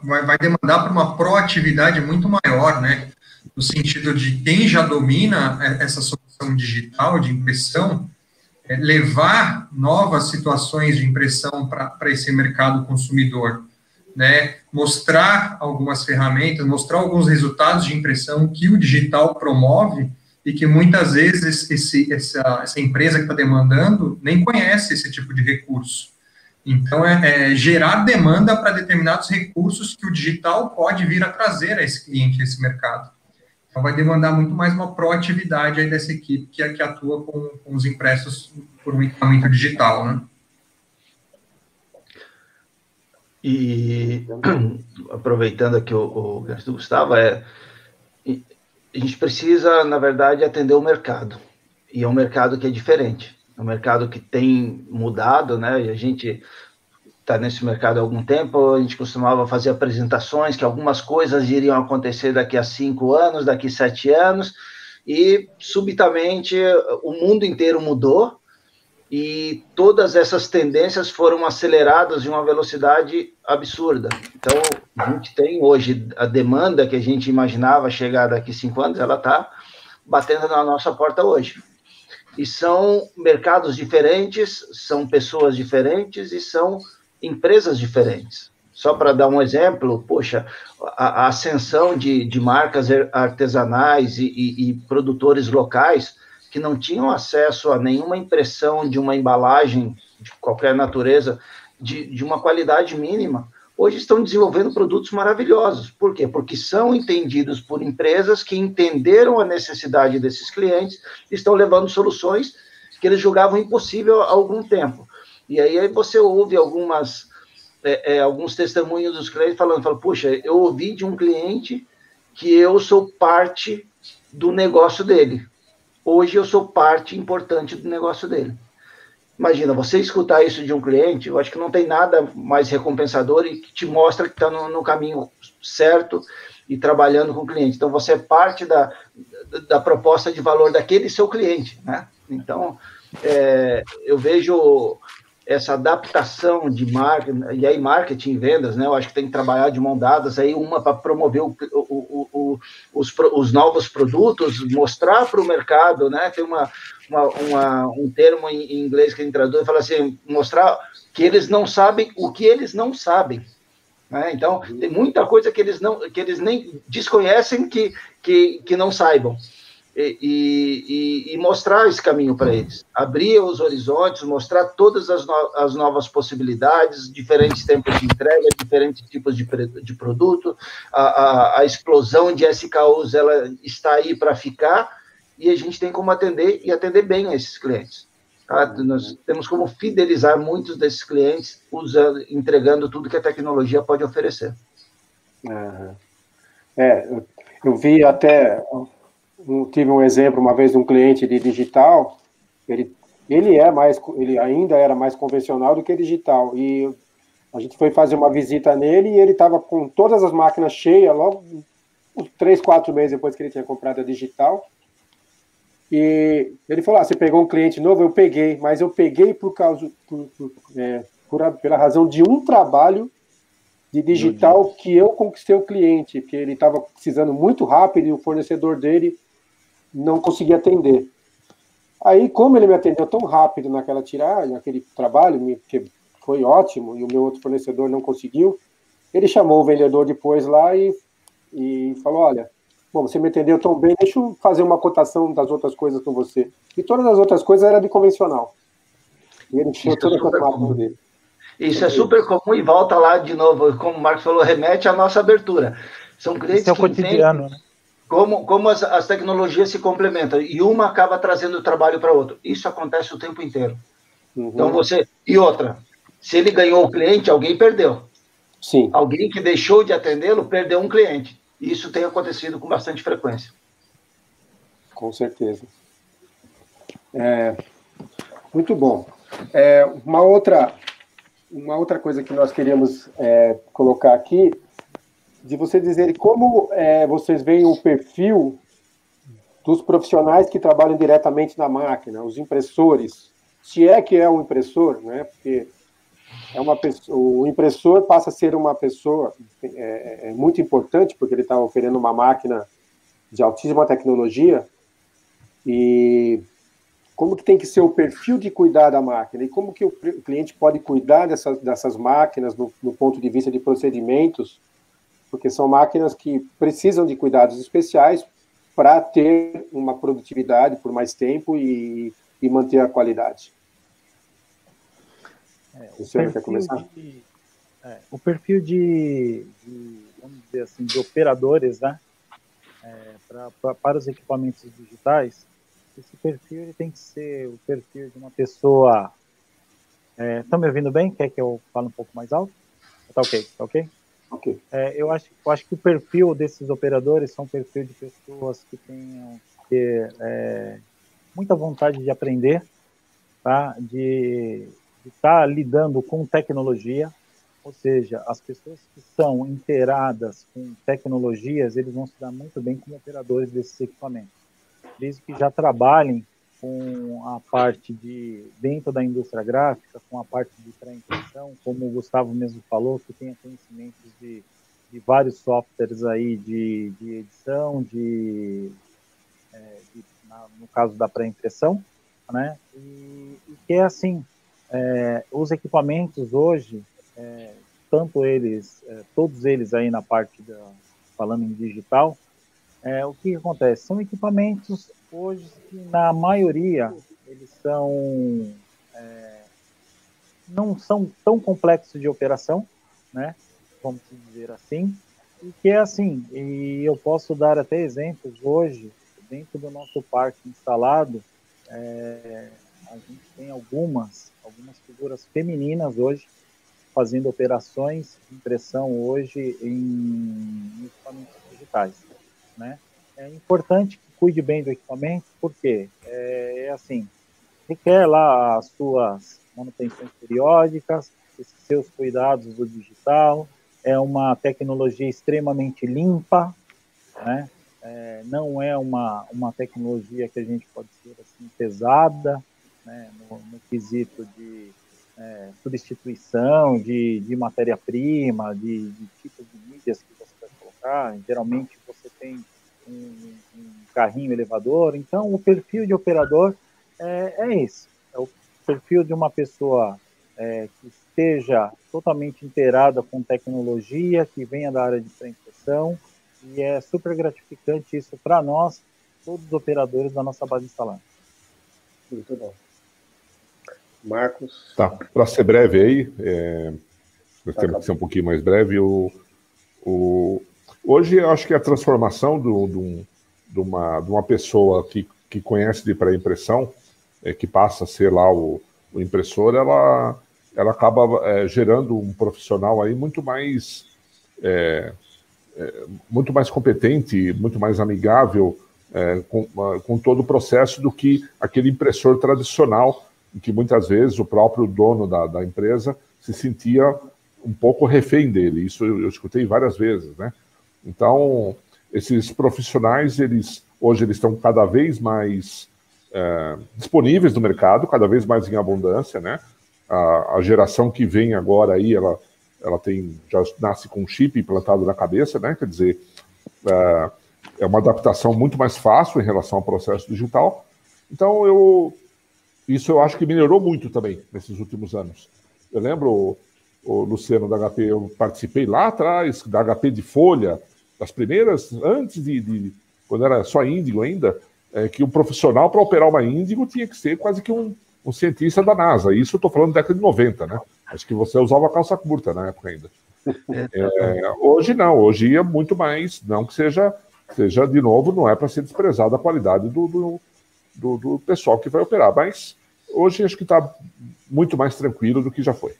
Speaker 4: vai demandar para uma proatividade muito maior, né? No sentido de quem já domina essa solução digital de impressão, levar novas situações de impressão para esse mercado consumidor, né? Mostrar algumas ferramentas, mostrar alguns resultados de impressão que o digital promove e que muitas vezes essa empresa que está demandando nem conhece esse tipo de recurso. Então, gerar demanda para determinados recursos que o digital pode vir a trazer a esse cliente, a esse mercado. Então, vai demandar muito mais uma proatividade aí dessa equipe que atua com os impressos por um equipamento digital, né?
Speaker 5: E, aproveitando aqui o gancho do Gustavo, a gente precisa, na verdade, atender o mercado. E é um mercado que é diferente. É um mercado que tem mudado, né? E a gente está nesse mercado há algum tempo, a gente costumava fazer apresentações que algumas coisas iriam acontecer daqui a 5 anos, daqui a 7 anos, e subitamente o mundo inteiro mudou, e todas essas tendências foram aceleradas de uma velocidade absurda. Então, a gente tem hoje a demanda que a gente imaginava chegar daqui a 5 anos, ela está batendo na nossa porta hoje. E são mercados diferentes, são pessoas diferentes e são empresas diferentes. Só para dar um exemplo, poxa, a ascensão de marcas artesanais e produtores locais que não tinham acesso a nenhuma impressão de uma embalagem de qualquer natureza, de uma qualidade mínima, hoje estão desenvolvendo produtos maravilhosos. Por quê? Porque são entendidos por empresas que entenderam a necessidade desses clientes e estão levando soluções que eles julgavam impossível há algum tempo. E aí você ouve alguns testemunhos dos clientes falando, puxa, eu ouvi de um cliente que eu sou parte do negócio dele. Hoje eu sou parte importante do negócio dele. Imagina, você escutar isso de um cliente, eu acho que não tem nada mais recompensador e que te mostra que está no caminho certo e trabalhando com o cliente. Então, você é parte da proposta de valor daquele seu cliente, né? Então, eu vejo essa adaptação de marketing, e aí marketing e vendas, né? Eu acho que tem que trabalhar de mão dadas, aí uma para promover os novos produtos, mostrar para o mercado, né? Tem um termo em inglês que a gente traduz, fala assim, mostrar que eles não sabem o que eles não sabem, né? Então, tem muita coisa que eles nem desconhecem que não saibam. E mostrar esse caminho para eles, abrir os horizontes, mostrar todas as novas possibilidades, diferentes tempos de entrega, diferentes tipos de produto, a explosão de SKUs, ela está aí para ficar, e a gente tem como atender, e atender bem a esses clientes. Tá? Nós temos como fidelizar muitos desses clientes, entregando tudo que a tecnologia pode oferecer.
Speaker 1: Eu vi até... tive um exemplo uma vez de um cliente de digital, ele ele ainda era mais convencional do que digital. E a gente foi fazer uma visita nele e ele estava com todas as máquinas cheias, logo 3, 4 meses depois que ele tinha comprado a digital. E ele falou, você pegou um cliente novo? Eu peguei, mas eu peguei pela razão de um trabalho de digital que eu conquistei o cliente, porque ele estava precisando muito rápido e o fornecedor dele não conseguia atender. Aí, como ele me atendeu tão rápido naquela tiragem, naquele trabalho, que foi ótimo, e o meu outro fornecedor não conseguiu, ele chamou o vendedor depois lá e falou, olha, bom, você me atendeu tão bem, deixa eu fazer uma cotação das outras coisas com você. E todas as outras coisas eram de convencional. E ele tinha todas as máquinas dele.
Speaker 5: Isso é super comum e volta lá de novo, como o Marcos falou, remete à nossa abertura. São clientes
Speaker 2: que cotidiano, né?
Speaker 5: Como as tecnologias se complementam e uma acaba trazendo trabalho para outra. Isso acontece o tempo inteiro. Uhum. Então e outra, se ele ganhou o cliente, alguém perdeu.
Speaker 1: Sim.
Speaker 5: Alguém que deixou de atendê-lo perdeu um cliente. Isso tem acontecido com bastante frequência.
Speaker 1: Com certeza. Muito bom. Uma outra coisa que nós queríamos colocar aqui, de vocês dizerem como vocês veem o perfil dos profissionais que trabalham diretamente na máquina, os impressores, se é que é um impressor, né? Porque o impressor passa a ser uma pessoa muito importante, porque ele está oferecendo uma máquina de altíssima tecnologia, e como que tem que ser o perfil de cuidar da máquina, e como que o cliente pode cuidar dessas máquinas no ponto de vista de procedimentos, porque são máquinas que precisam de cuidados especiais para ter uma produtividade por mais tempo e manter a qualidade. Você quer começar?
Speaker 2: O perfil vamos dizer assim, de operadores, né, para os equipamentos digitais, esse perfil ele tem que ser o perfil de uma pessoa... Estão me ouvindo bem? Quer que eu fale um pouco mais alto? Tá ok?
Speaker 1: Ok.
Speaker 2: Eu acho que o perfil desses operadores são perfil de pessoas que tenham muita vontade de aprender, tá? De estar lidando com tecnologia, ou seja, as pessoas que são inteiradas com tecnologias, eles vão se dar muito bem como operadores desses equipamentos, desde que já trabalhem com a parte dentro da indústria gráfica, com a parte de pré-impressão, como o Gustavo mesmo falou, que tenha conhecimentos de vários softwares aí de edição, no caso da pré-impressão, né? E que é assim, os equipamentos hoje, todos eles aí na parte falando em digital, o que acontece? São equipamentos hoje que, na maioria, eles não são tão complexos de operação, né? Vamos dizer assim, e que é assim, e eu posso dar até exemplos hoje, dentro do nosso parque instalado, a gente tem algumas figuras femininas hoje, fazendo operações de impressão hoje em equipamentos digitais, né? É importante que cuide bem do equipamento, porque assim, requer lá as suas manutenções periódicas, esses seus cuidados do digital, é uma tecnologia extremamente limpa, né? Não é uma tecnologia que a gente pode dizer assim, pesada, né? No quesito de substituição de matéria-prima, de tipos de mídias que você vai colocar. Geralmente você tem um carrinho elevador. Então, o perfil de operador é esse. É o perfil de uma pessoa que esteja totalmente inteirada com tecnologia, que venha da área de pré-impressão, e é super gratificante isso para nós, todos os operadores da nossa base instalada.
Speaker 1: Muito bom. Marcos?
Speaker 3: Tá, para ser breve aí, nós temos que ser um pouquinho mais breve. Hoje, eu acho que a transformação de uma pessoa que conhece de pré-impressão, que passa a ser lá o impressor, ela acaba gerando um profissional aí muito mais competente, muito mais amigável com todo o processo do que aquele impressor tradicional em que muitas vezes o próprio dono da empresa se sentia um pouco refém dele. Isso eu escutei várias vezes, né? Então, esses profissionais, hoje eles estão cada vez mais disponíveis no mercado, cada vez mais em abundância, né? A geração que vem agora aí, ela já nasce com um chip implantado na cabeça, né? Quer dizer, é uma adaptação muito mais fácil em relação ao processo digital. Então, isso eu acho que melhorou muito também nesses últimos anos. Eu lembro, o Luciano da HP, eu participei lá atrás da HP de folha, das primeiras, antes quando era só Índigo ainda, que um profissional para operar uma Índigo tinha que ser quase que um cientista da NASA. Isso eu estou falando da década de 90, né? Acho que você usava calça curta na época ainda. Hoje não, hoje é muito mais, não que seja de novo, não é para ser desprezada a qualidade do pessoal que vai operar, mas hoje acho que está muito mais tranquilo do que já foi.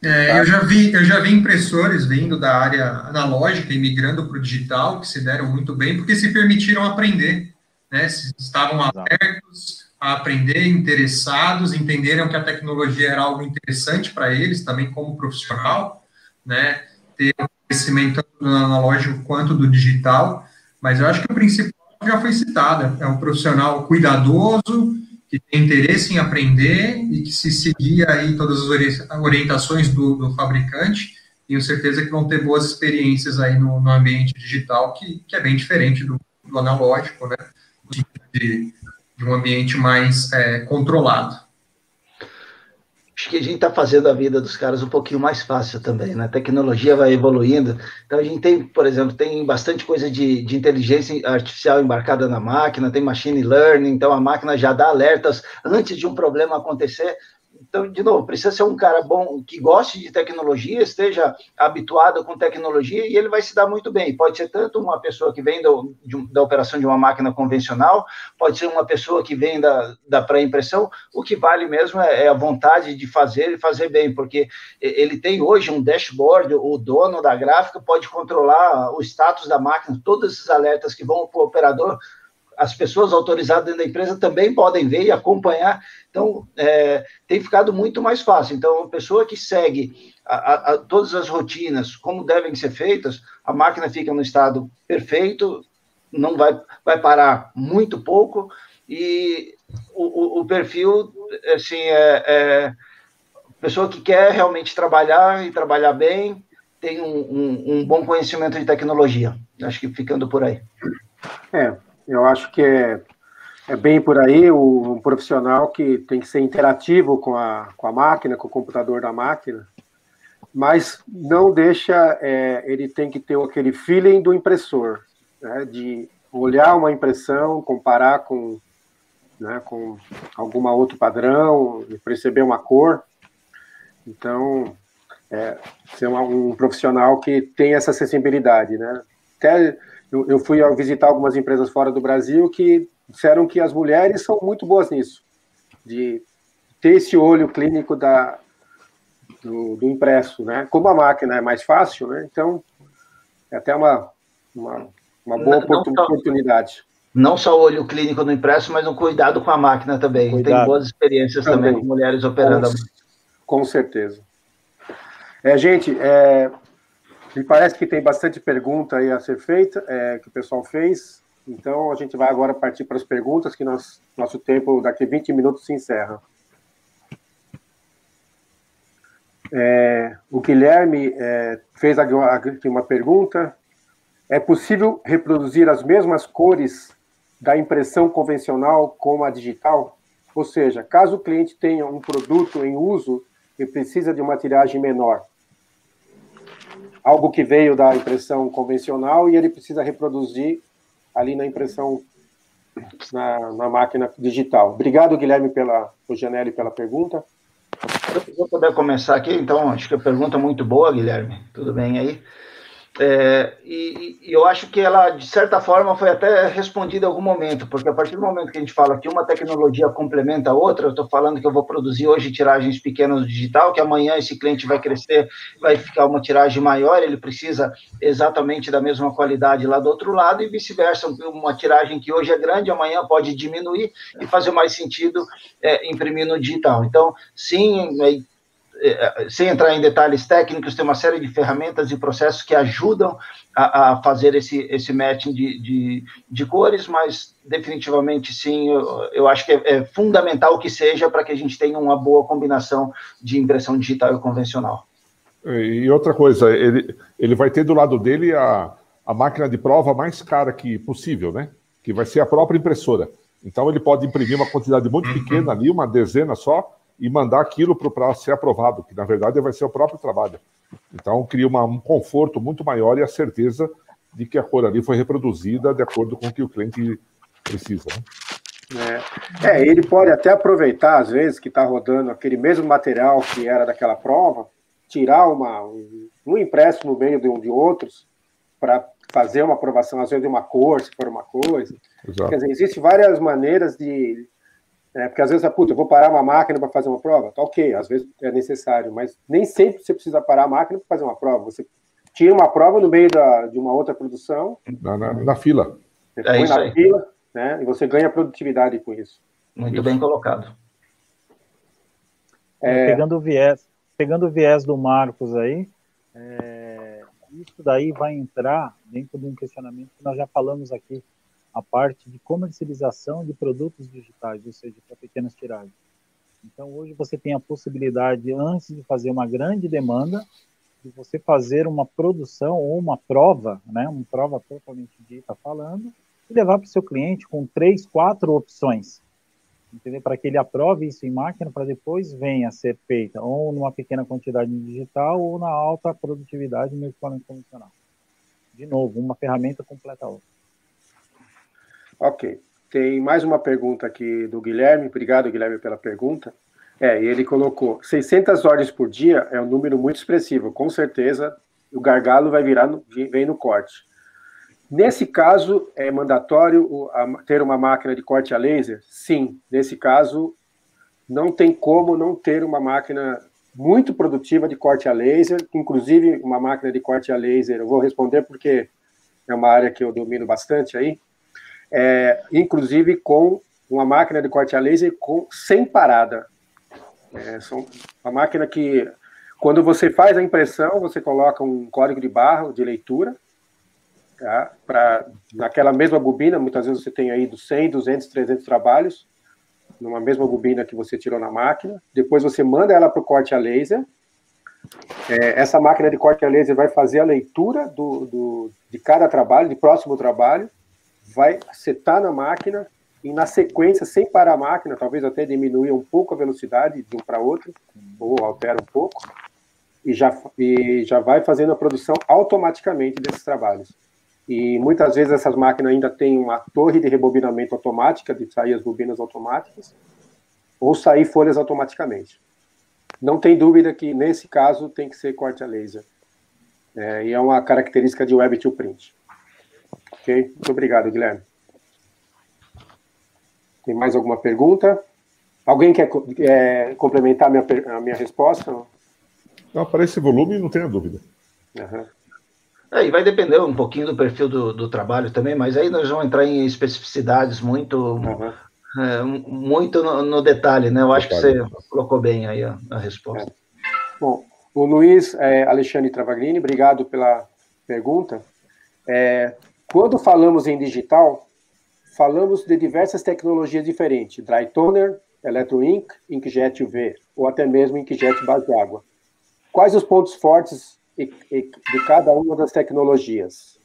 Speaker 4: Eu já vi impressores vindo da área analógica e migrando para o digital, que se deram muito bem, porque se permitiram aprender, né? Estavam abertos a aprender, interessados, entenderam que a tecnologia era algo interessante para eles, também como profissional, né? Ter um conhecimento tanto do analógico quanto do digital, mas eu acho que o principal já foi citado, é um profissional cuidadoso, que tem interesse em aprender e que se seguir aí todas as orientações do fabricante, tenho certeza que vão ter boas experiências aí no ambiente digital, que é bem diferente do analógico, né? De um ambiente mais controlado.
Speaker 5: Acho que a gente está fazendo a vida dos caras um pouquinho mais fácil também, né? A tecnologia vai evoluindo. Então, a gente tem, por exemplo, tem bastante coisa de inteligência artificial embarcada na máquina, tem machine learning, então a máquina já dá alertas antes de um problema acontecer. Então, de novo, precisa ser um cara bom, que goste de tecnologia, esteja habituado com tecnologia, e ele vai se dar muito bem. Pode ser tanto uma pessoa que vem da operação de uma máquina convencional, pode ser uma pessoa que vem da pré-impressão. O que vale mesmo é a vontade de fazer e fazer bem, porque ele tem hoje um dashboard, o dono da gráfica pode controlar o status da máquina, todos esses alertas que vão para o operador, as pessoas autorizadas dentro da empresa também podem ver e acompanhar. Então, tem ficado muito mais fácil. Então, a pessoa que segue todas as rotinas, como devem ser feitas, a máquina fica no estado perfeito, não vai parar muito pouco, e o perfil, assim, pessoa que quer realmente trabalhar e trabalhar bem, tem um bom conhecimento de tecnologia. Acho que ficando por aí.
Speaker 1: Eu acho que é bem por aí, um profissional que tem que ser interativo com a máquina, com o computador da máquina, mas não deixa, ele tem que ter aquele feeling do impressor, né, de olhar uma impressão, comparar com algum outro padrão, perceber uma cor. Então, ser um profissional que tem essa sensibilidade, né? Até eu fui visitar algumas empresas fora do Brasil que disseram que as mulheres são muito boas nisso, de ter esse olho clínico do impresso, né? Como a máquina é mais fácil, né? Então, é até uma boa oportunidade.
Speaker 5: Não só o olho clínico no impresso, mas um cuidado com a máquina também. Tem boas experiências também com mulheres operando.
Speaker 1: Com certeza. Gente, me parece que tem bastante pergunta aí a ser feita, que o pessoal fez. Então, a gente vai agora partir para as perguntas, que nosso tempo, daqui a 20 minutos, se encerra. O Guilherme fez aqui uma pergunta. É possível reproduzir as mesmas cores da impressão convencional como a digital? Ou seja, caso o cliente tenha um produto em uso e precisa de uma tiragem menor, algo que veio da impressão convencional e ele precisa reproduzir ali na impressão, na máquina digital. Obrigado, Guilherme, o Janelli, pela pergunta.
Speaker 5: Eu vou poder começar aqui, então, acho que a pergunta é muito boa, Guilherme. Tudo bem aí? E eu acho que ela, de certa forma, foi até respondida em algum momento, porque a partir do momento que a gente fala que uma tecnologia complementa a outra, eu estou falando que eu vou produzir hoje tiragens pequenas no digital, que amanhã esse cliente vai crescer, vai ficar uma tiragem maior, ele precisa exatamente da mesma qualidade lá do outro lado, e vice-versa, uma tiragem que hoje é grande, amanhã pode diminuir e fazer mais sentido imprimir no digital. Então, sim, sem entrar em detalhes técnicos, tem uma série de ferramentas e processos que ajudam a fazer esse matching de cores, mas definitivamente sim, eu acho que é fundamental que seja para que a gente tenha uma boa combinação de impressão digital e convencional.
Speaker 3: E outra coisa, ele vai ter do lado dele a máquina de prova mais cara que possível, né? Que vai ser a própria impressora. Então ele pode imprimir uma quantidade muito pequena ali, uma dezena só, e mandar aquilo para ser aprovado, que na verdade vai ser o próprio trabalho. Então cria um conforto muito maior e a certeza de que a cor ali foi reproduzida de acordo com o que o cliente precisa. Né?
Speaker 1: Ele pode até aproveitar, às vezes, que está rodando aquele mesmo material que era daquela prova, tirar um impresso no meio de outros, para fazer uma aprovação, às vezes, de uma cor, se for uma coisa. Exato. Quer dizer, existem várias maneiras de... porque às vezes, eu vou parar uma máquina para fazer uma prova, tá ok, às vezes é necessário, mas nem sempre você precisa parar a máquina para fazer uma prova. Você tira uma prova no meio de uma outra produção.
Speaker 3: Na fila.
Speaker 1: Você põe na fila, né, e você ganha produtividade com isso.
Speaker 5: Muito bem colocado.
Speaker 2: Pegando o viés do Marcos aí, isso daí vai entrar dentro de um questionamento que nós já falamos aqui, a parte de comercialização de produtos digitais, ou seja, para pequenas tiragens. Então, hoje você tem a possibilidade, antes de fazer uma grande demanda, de você fazer uma produção ou uma prova, né, uma prova propriamente dita falando, e levar para o seu cliente com 3, 4 opções, entendeu? Para que ele aprove isso em máquina, para depois venha a ser feita ou numa pequena quantidade digital ou na alta produtividade no equipamento convencional. De novo, uma ferramenta completa a outra.
Speaker 1: Ok. Tem mais uma pergunta aqui do Guilherme. Obrigado, Guilherme, pela pergunta. Ele colocou 600 ordens por dia é um número muito expressivo. Com certeza, o gargalo vem no corte. Nesse caso, é mandatório ter uma máquina de corte a laser? Sim. Nesse caso, não tem como não ter uma máquina muito produtiva de corte a laser, inclusive uma máquina de corte a laser. Eu vou responder porque é uma área que eu domino bastante aí. Inclusive com uma máquina de corte a laser sem parada. Uma máquina que, quando você faz a impressão, você coloca um código de barra de leitura, tá? Naquela mesma bobina, muitas vezes você tem aí dos 100, 200, 300 trabalhos, numa mesma bobina que você tirou na máquina, depois você manda ela para o corte a laser, essa máquina de corte a laser vai fazer a leitura de cada trabalho, de próximo trabalho, vai setar na máquina e, na sequência, sem parar a máquina, talvez até diminuir um pouco a velocidade de um para outro, ou altera um pouco, e já vai fazendo a produção automaticamente desses trabalhos. E muitas vezes essas máquinas ainda têm uma torre de rebobinamento automática, de sair as bobinas automáticas, ou sair folhas automaticamente. Não tem dúvida que, nesse caso, tem que ser corte a laser. E é uma característica de Web to Print. Ok? Muito obrigado, Guilherme. Tem mais alguma pergunta? Alguém quer complementar a minha resposta?
Speaker 3: Não, para esse volume, não tenha dúvida.
Speaker 1: Uhum.
Speaker 5: E vai depender um pouquinho do perfil do trabalho também, mas aí nós vamos entrar em especificidades muito no detalhe, né? Eu acho que você colocou bem aí a resposta.
Speaker 1: Bom, o Luiz Alexandre Travaglini, obrigado pela pergunta. Quando falamos em digital, falamos de diversas tecnologias diferentes, Dry Toner, Electroink, Inkjet UV, ou até mesmo Inkjet base de água. Quais os pontos fortes de cada uma das tecnologias?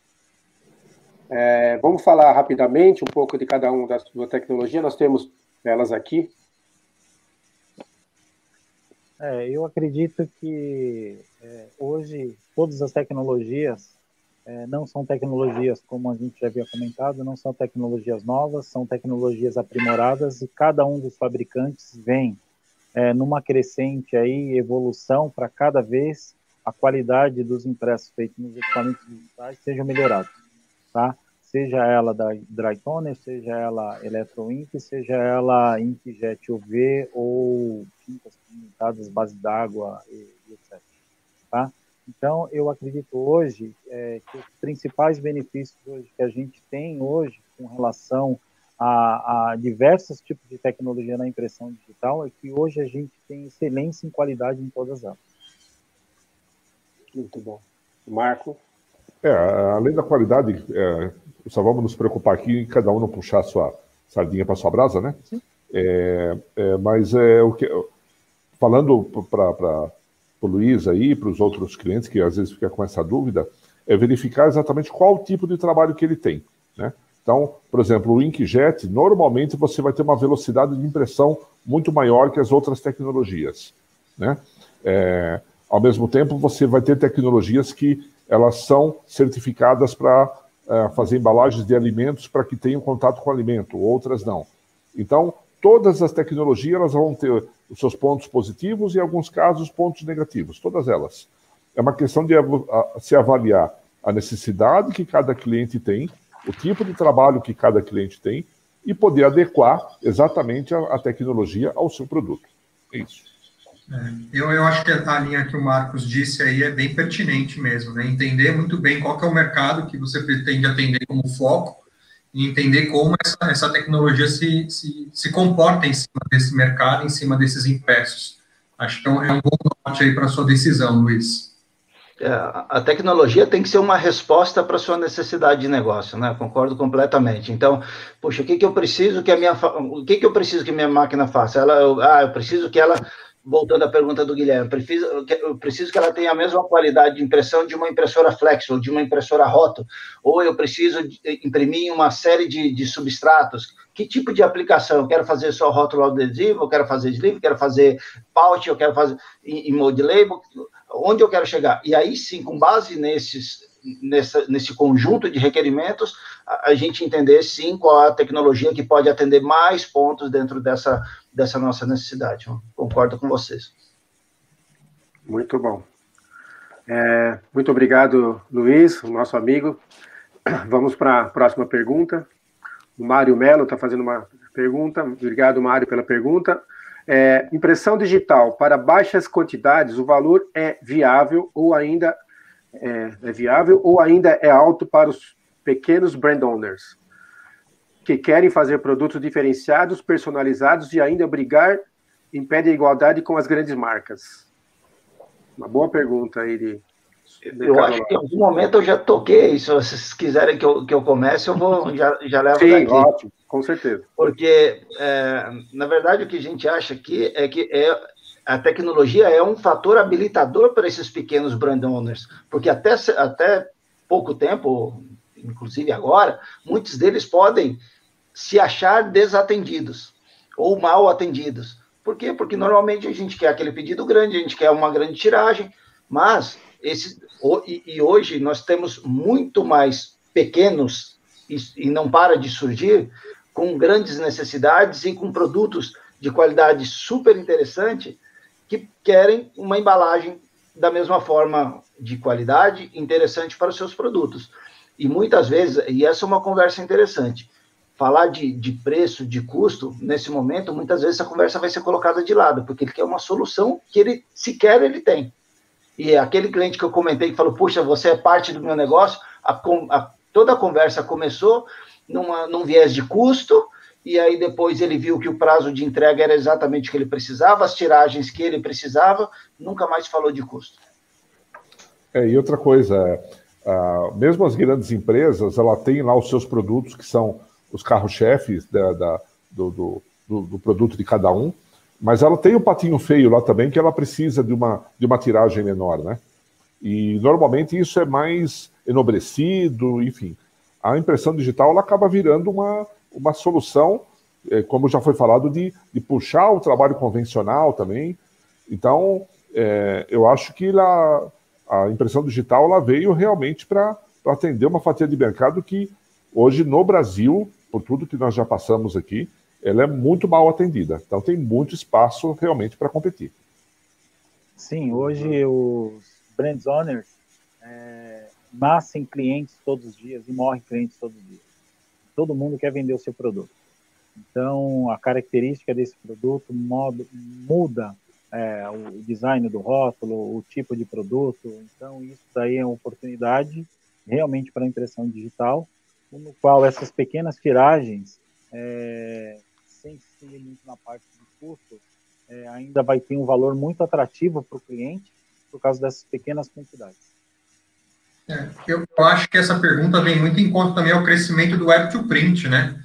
Speaker 1: Vamos falar rapidamente um pouco de cada uma das tecnologias, nós temos elas aqui.
Speaker 2: Eu acredito que hoje todas as tecnologias não são tecnologias, como a gente já havia comentado, não são tecnologias novas, são tecnologias aprimoradas e cada um dos fabricantes vem numa crescente aí, evolução para cada vez a qualidade dos impressos feitos nos equipamentos digitais seja melhorada, tá? Seja ela da Dry Toner, seja ela Electroink, seja ela Inkjet UV ou tintas pigmentadas, base d'água e etc. Tá? Então, eu acredito hoje que os principais benefícios hoje que a gente tem hoje com relação a diversos tipos de tecnologia na impressão digital é que hoje a gente tem excelência em qualidade em todas elas.
Speaker 1: Muito bom. Marco?
Speaker 3: Além da qualidade, só vamos nos preocupar aqui em cada um não puxar a sua sardinha para sua brasa, né? Mas falando para o Luiz aí, para os outros clientes que às vezes ficam com essa dúvida, é verificar exatamente qual tipo de trabalho que ele tem, né? Então, por exemplo, o Inkjet, normalmente você vai ter uma velocidade de impressão muito maior que as outras tecnologias, né? Ao mesmo tempo, você vai ter tecnologias que elas são certificadas para fazer embalagens de alimentos para que tenham contato com o alimento, outras não. Então, todas as tecnologias elas vão ter os seus pontos positivos e, em alguns casos, pontos negativos, todas elas. É uma questão de se avaliar a necessidade que cada cliente tem, o tipo de trabalho que cada cliente tem e poder adequar exatamente a tecnologia ao seu produto. É isso.
Speaker 4: Eu acho que a linha que o Marcos disse aí é bem pertinente mesmo, né? Entender muito bem qual que é o mercado que você pretende atender como foco e entender como essa tecnologia se comporta em cima desse mercado, em cima desses impressos. Acho que é um bom norte aí para a sua decisão, Luiz.
Speaker 5: A tecnologia tem que ser uma resposta para a sua necessidade de negócio, né? Concordo completamente. Então, poxa, o que eu preciso que a minha máquina faça? Eu preciso que ela, voltando à pergunta do Guilherme, eu preciso que ela tenha a mesma qualidade de impressão de uma impressora flex ou de uma impressora roto, ou eu preciso imprimir uma série de substratos. Que tipo de aplicação? Eu quero fazer só rótulo adesivo, eu quero fazer sleeve, eu quero fazer pouch, eu quero fazer em mode label, onde eu quero chegar? E aí sim, com base nesse conjunto de requerimentos, a gente entender sim qual é a tecnologia que pode atender mais pontos dentro dessa nossa necessidade. Eu concordo com vocês.
Speaker 1: Muito bom. Muito obrigado, Luiz, o nosso amigo. Vamos para a próxima pergunta. O Mário Melo está fazendo uma pergunta. Obrigado, Mário, pela pergunta. Impressão digital para baixas quantidades, o valor é viável ou ainda é alto para os pequenos brand owners que querem fazer produtos diferenciados, personalizados e ainda brigar em pé de igualdade com as grandes marcas? Uma boa pergunta aí
Speaker 5: eu acho que em algum momento eu já toquei. Se vocês quiserem que eu comece, eu vou já levo
Speaker 1: Sim,
Speaker 5: daqui.
Speaker 1: Ótimo, com certeza.
Speaker 5: Porque, na verdade, o que a gente acha aqui é que a tecnologia é um fator habilitador para esses pequenos brand owners, porque até pouco tempo, inclusive agora, muitos deles podem se achar desatendidos ou mal atendidos. Por quê? Porque normalmente a gente quer aquele pedido grande, a gente quer uma grande tiragem, mas hoje nós temos muito mais pequenos, e não para de surgir, com grandes necessidades e com produtos de qualidade super interessante, que querem uma embalagem da mesma forma de qualidade, interessante para os seus produtos. E muitas vezes, e essa é uma conversa interessante, falar de preço, de custo, nesse momento, muitas vezes essa conversa vai ser colocada de lado, porque ele quer uma solução que ele sequer ele tem. E aquele cliente que eu comentei, que falou, puxa, você é parte do meu negócio, toda a conversa começou num viés de custo, e aí depois ele viu que o prazo de entrega era exatamente o que ele precisava, as tiragens que ele precisava, nunca mais falou de custo.
Speaker 3: E outra coisa, mesmo as grandes empresas, ela tem lá os seus produtos, que são os carro-chefes do produto de cada um, mas ela tem o patinho feio lá também, que ela precisa de uma tiragem menor, né? E normalmente isso é mais enobrecido, enfim. A impressão digital ela acaba virando uma solução, como já foi falado, de puxar o trabalho convencional também. Então, eu acho que a impressão digital ela veio realmente para atender uma fatia de mercado que hoje no Brasil, por tudo que nós já passamos aqui, ela é muito mal atendida. Então tem muito espaço realmente para competir.
Speaker 2: Sim, hoje os brand owners nascem clientes todos os dias e morrem clientes todos os dias. Todo mundo quer vender o seu produto. Então, a característica desse produto muda o design do rótulo, o tipo de produto. Então, isso daí é uma oportunidade realmente para a impressão digital, no qual essas pequenas tiragens, sem se ir muito na parte de custo, ainda vai ter um valor muito atrativo para o cliente por causa dessas pequenas quantidades.
Speaker 4: Eu acho que essa pergunta vem muito em conta também ao crescimento do Web to Print, né?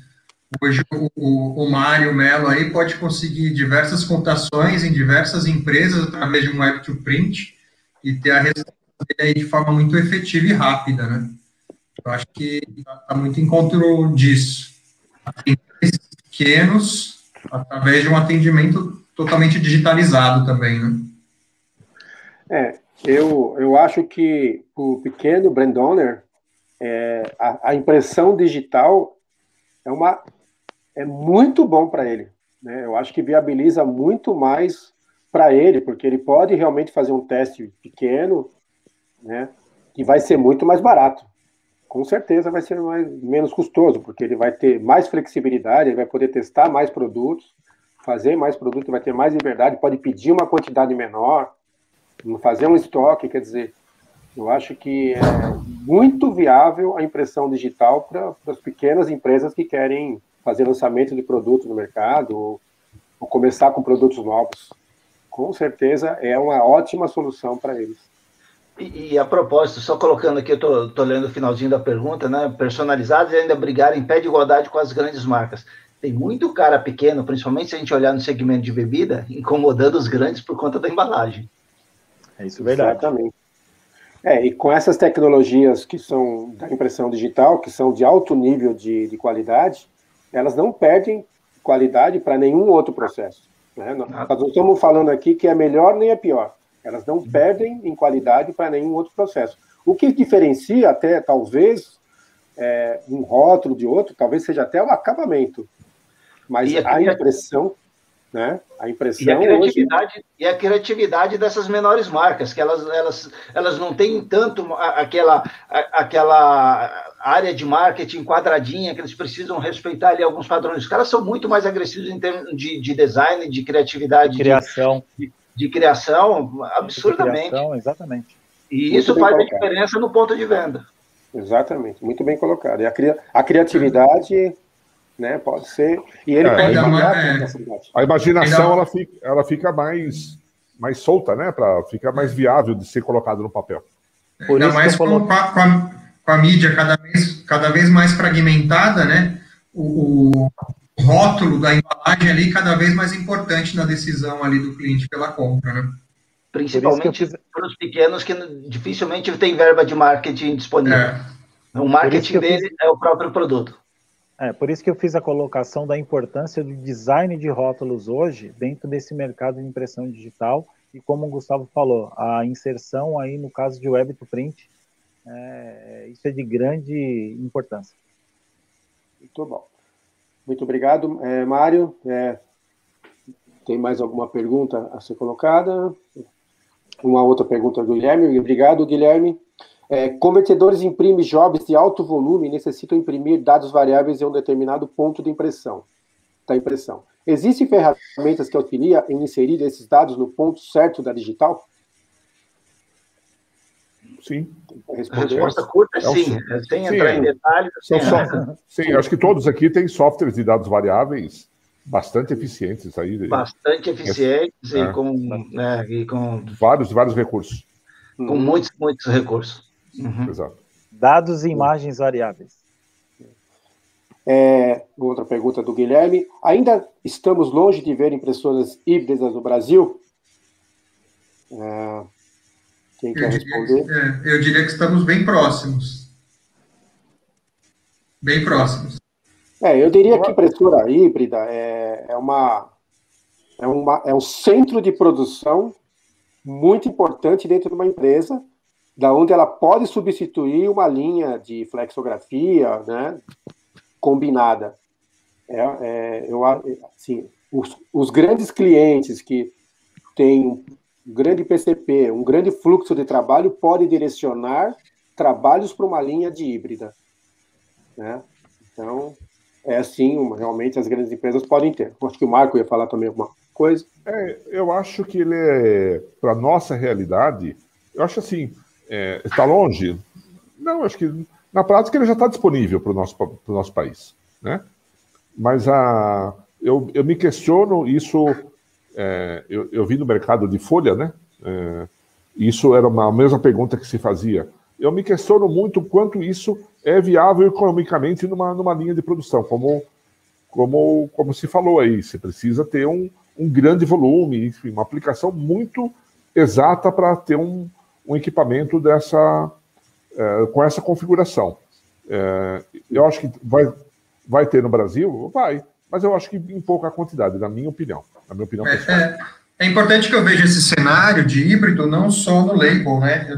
Speaker 4: Hoje o Mário Mello aí pode conseguir diversas cotações em diversas empresas através de um Web to Print e ter a resposta dele aí de forma muito efetiva e rápida, né? Eu acho que está muito em encontro disso. Atendentes pequenos através de um atendimento totalmente digitalizado também, né?
Speaker 1: Eu acho que o pequeno brand owner, a impressão digital é muito bom para ele, né? Eu acho que viabiliza muito mais para ele, porque ele pode realmente fazer um teste pequeno, né? E vai ser muito mais barato. Com certeza vai ser menos custoso, porque ele vai ter mais flexibilidade, ele vai poder testar mais produtos, fazer mais produtos, vai ter mais liberdade, pode pedir uma quantidade menor, fazer um estoque, quer dizer, eu acho que é muito viável a impressão digital para as pequenas empresas que querem fazer lançamento de produto no mercado ou começar com produtos novos. Com certeza é uma ótima solução para eles.
Speaker 5: E a propósito, só colocando aqui, eu tô lendo o finalzinho da pergunta, né? Personalizados e ainda brigar em pé de igualdade com as grandes marcas. Tem muito cara pequeno, principalmente se a gente olhar no segmento de bebida, incomodando os grandes por conta da embalagem.
Speaker 2: É isso, verdade.
Speaker 1: Exatamente. E com essas tecnologias que são da impressão digital, que são de alto nível de qualidade, elas não perdem qualidade para nenhum outro processo, né? Nós não estamos falando aqui que é melhor nem é pior. Elas não perdem em qualidade para nenhum outro processo. O que diferencia até, talvez, um rótulo de outro, talvez seja até o acabamento. Mas a impressão... Né? A impressão
Speaker 5: e a criatividade dessas menores marcas, que elas não têm tanto aquela área de marketing quadradinha, que eles precisam respeitar ali alguns padrões. Os caras são muito mais agressivos em termos de design, de criatividade, de criação, absurdamente.
Speaker 2: De criação, exatamente.
Speaker 5: E isso faz a diferença no ponto de venda.
Speaker 1: Exatamente, muito bem colocado. E a criatividade... Né, pode ser, e ele pode
Speaker 3: a imaginação ela fica mais solta, né, fica mais viável de ser colocado no papel.
Speaker 4: Ainda mais com a mídia cada vez mais fragmentada, né, o rótulo da embalagem ali cada vez mais importante na decisão ali do cliente pela compra, né?
Speaker 5: Principalmente para os pequenos que dificilmente tem verba de marketing disponível. O marketing dele é o próprio produto.
Speaker 2: Por isso que eu fiz a colocação da importância do design de rótulos hoje dentro desse mercado de impressão digital e como o Gustavo falou, a inserção aí no caso de Web to Print, isso é de grande importância.
Speaker 1: Muito bom. Muito obrigado, Mário. Tem mais alguma pergunta a ser colocada? Uma outra pergunta do Guilherme. Obrigado, Guilherme. Convertedores imprimem jobs de alto volume e necessitam imprimir dados variáveis em um determinado ponto da impressão. Existem ferramentas que auxiliam em inserir esses dados no ponto certo da digital?
Speaker 3: Sim.
Speaker 5: A resposta curta é sim. Sem entrar em detalhes.
Speaker 3: Sim, acho que todos aqui têm softwares de dados variáveis bastante eficientes.
Speaker 5: Bastante eficientes e com
Speaker 3: vários recursos.
Speaker 5: Com muitos recursos.
Speaker 3: Exato.
Speaker 2: Dados e imagens variáveis.
Speaker 1: Outra pergunta do Guilherme. Ainda estamos longe de ver impressoras híbridas no Brasil? Quem quer responder?
Speaker 4: Eu diria que estamos bem próximos. Bem próximos.
Speaker 1: Eu diria que impressora híbrida é um centro de produção muito importante dentro de uma empresa, da onde ela pode substituir uma linha de flexografia, né, combinada. Assim, os grandes clientes que têm um grande PCP, um grande fluxo de trabalho pode direcionar trabalhos para uma linha de híbrida, né? Então, é assim, realmente as grandes empresas podem ter. Acho que o Marco ia falar também alguma coisa.
Speaker 3: Eu acho que ele para a nossa realidade, eu acho assim, está longe? Não, acho que na prática ele já está disponível para o nosso país, né? Mas eu me questiono isso, eu vi no mercado de folha, né? Isso era a mesma pergunta que se fazia. Eu me questiono muito quanto isso é viável economicamente numa linha de produção, como se falou aí, você precisa ter um grande volume, enfim, uma aplicação muito exata para ter um equipamento com essa configuração. Eu acho que vai ter no Brasil? Vai, mas eu acho que em pouca quantidade, na minha opinião. Pessoal.
Speaker 4: É importante que eu veja esse cenário de híbrido não só no label, né?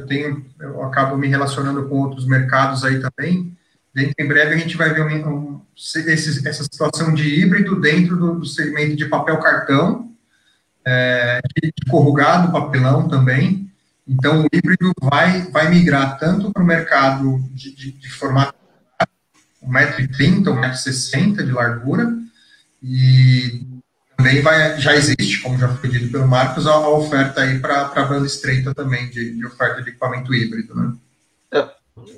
Speaker 4: Eu acabo me relacionando com outros mercados aí também. Dentro, em breve a gente vai ver essa situação de híbrido dentro do segmento de papel cartão, de corrugado, papelão também. Então, o híbrido vai migrar tanto para o mercado de formato 1,30 m, 1,60 m de largura, e também já existe, como já foi dito pelo Marcos, a oferta aí para a banda estreita também, de oferta de equipamento híbrido, né?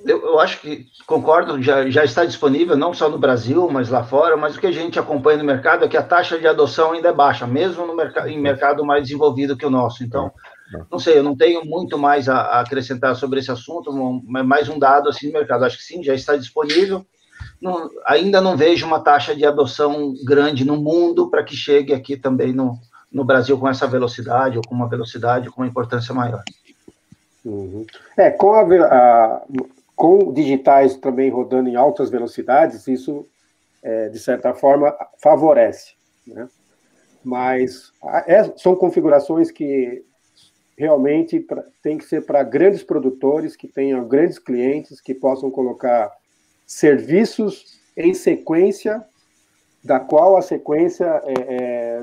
Speaker 5: Eu acho que, concordo, já está disponível, não só no Brasil, mas lá fora, mas o que a gente acompanha no mercado é que a taxa de adoção ainda é baixa, mesmo em mercado mais desenvolvido que o nosso. Então, não sei, eu não tenho muito mais a acrescentar sobre esse assunto, mais um dado assim no mercado. Acho que sim, já está disponível. Ainda não vejo uma taxa de adoção grande no mundo para que chegue aqui também no Brasil com essa velocidade, ou com uma velocidade com uma importância maior.
Speaker 1: Uhum. Com digitais também rodando em altas velocidades, isso, de certa forma, favorece, né? Mas são configurações que realmente tem que ser para grandes produtores, que tenham grandes clientes, que possam colocar serviços em sequência, da qual a sequência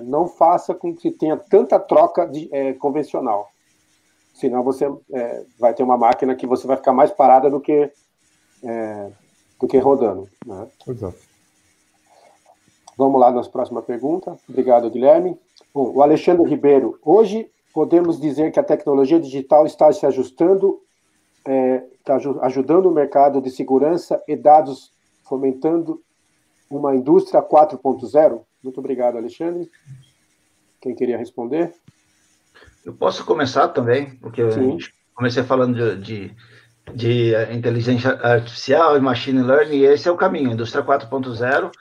Speaker 1: não faça com que tenha tanta troca convencional. Senão você vai ter uma máquina que você vai ficar mais parada do que rodando, né?
Speaker 3: Exato.
Speaker 1: Vamos lá na próxima pergunta. Obrigado, Guilherme. Bom, o Alexandre Ribeiro. Hoje, podemos dizer que a tecnologia digital está se ajustando, está ajudando o mercado de segurança e dados, fomentando uma indústria 4.0? Muito obrigado, Alexandre. Quem queria responder?
Speaker 5: Eu posso começar também, porque eu comecei falando de inteligência artificial e machine learning, e esse é o caminho, indústria 4.0.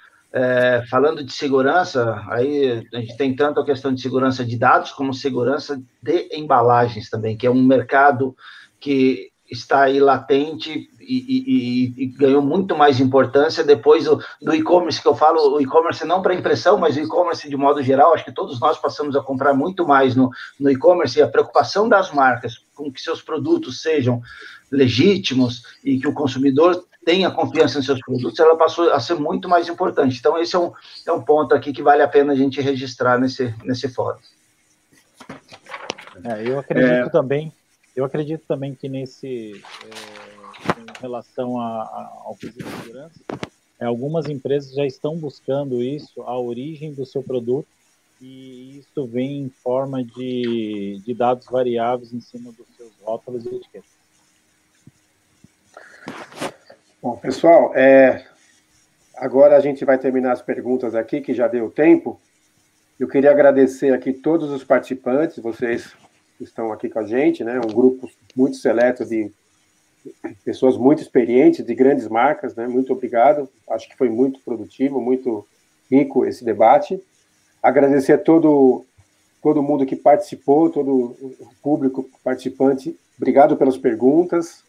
Speaker 5: Falando de segurança, aí a gente tem tanto a questão de segurança de dados, como segurança de embalagens também, que é um mercado que está aí latente e ganhou muito mais importância depois do e-commerce, que eu falo, o e-commerce não para impressão, mas o e-commerce de modo geral. Acho que todos nós passamos a comprar muito mais no e-commerce, e a preocupação das marcas com que seus produtos sejam legítimos e que o consumidor tenha confiança em seus produtos, ela passou a ser muito mais importante. Então, esse é um ponto aqui que vale a pena a gente registrar nesse fórum.
Speaker 2: Eu acredito também que em relação ao quesito de segurança, algumas empresas já estão buscando isso, a origem do seu produto, e isso vem em forma de dados variáveis em cima dos seus rótulos e etiquetas.
Speaker 1: Bom, pessoal, agora a gente vai terminar as perguntas aqui, que já deu tempo. Eu queria agradecer aqui todos os participantes, vocês estão aqui com a gente, né? Um grupo muito seleto de pessoas muito experientes, de grandes marcas, né? Muito obrigado. Acho que foi muito produtivo, muito rico esse debate. Agradecer a todo mundo que participou, todo o público participante. Obrigado pelas perguntas.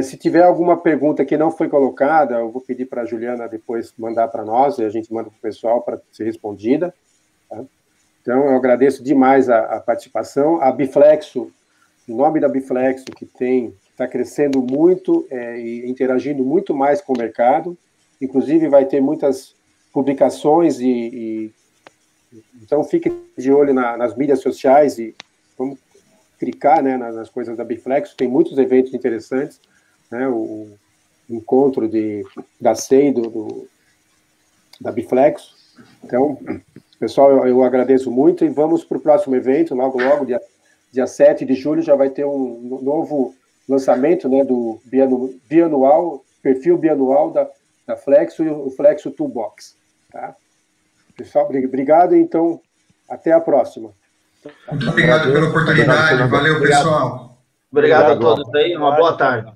Speaker 1: Se tiver alguma pergunta que não foi colocada, eu vou pedir para a Juliana depois mandar para nós, e a gente manda para o pessoal para ser respondida. Tá? Então, eu agradeço demais a participação. A Biflexo, em nome da Biflexo, que está crescendo muito e interagindo muito mais com o mercado. Inclusive, vai ter muitas publicações então fique de olho nas mídias sociais e vamos clicar, né, nas coisas da Biflexo, tem muitos eventos interessantes, né, o encontro da SEI da Biflexo. Então, pessoal, eu agradeço muito e vamos para o próximo evento, logo, dia 7 de julho, já vai ter um novo lançamento, né, do perfil bianual da Flexo e o Flexo Toolbox. Tá? Pessoal, obrigado, então, até a próxima.
Speaker 4: Muito obrigado pela oportunidade, valeu, pessoal.
Speaker 5: Obrigado a todos aí, uma boa tarde.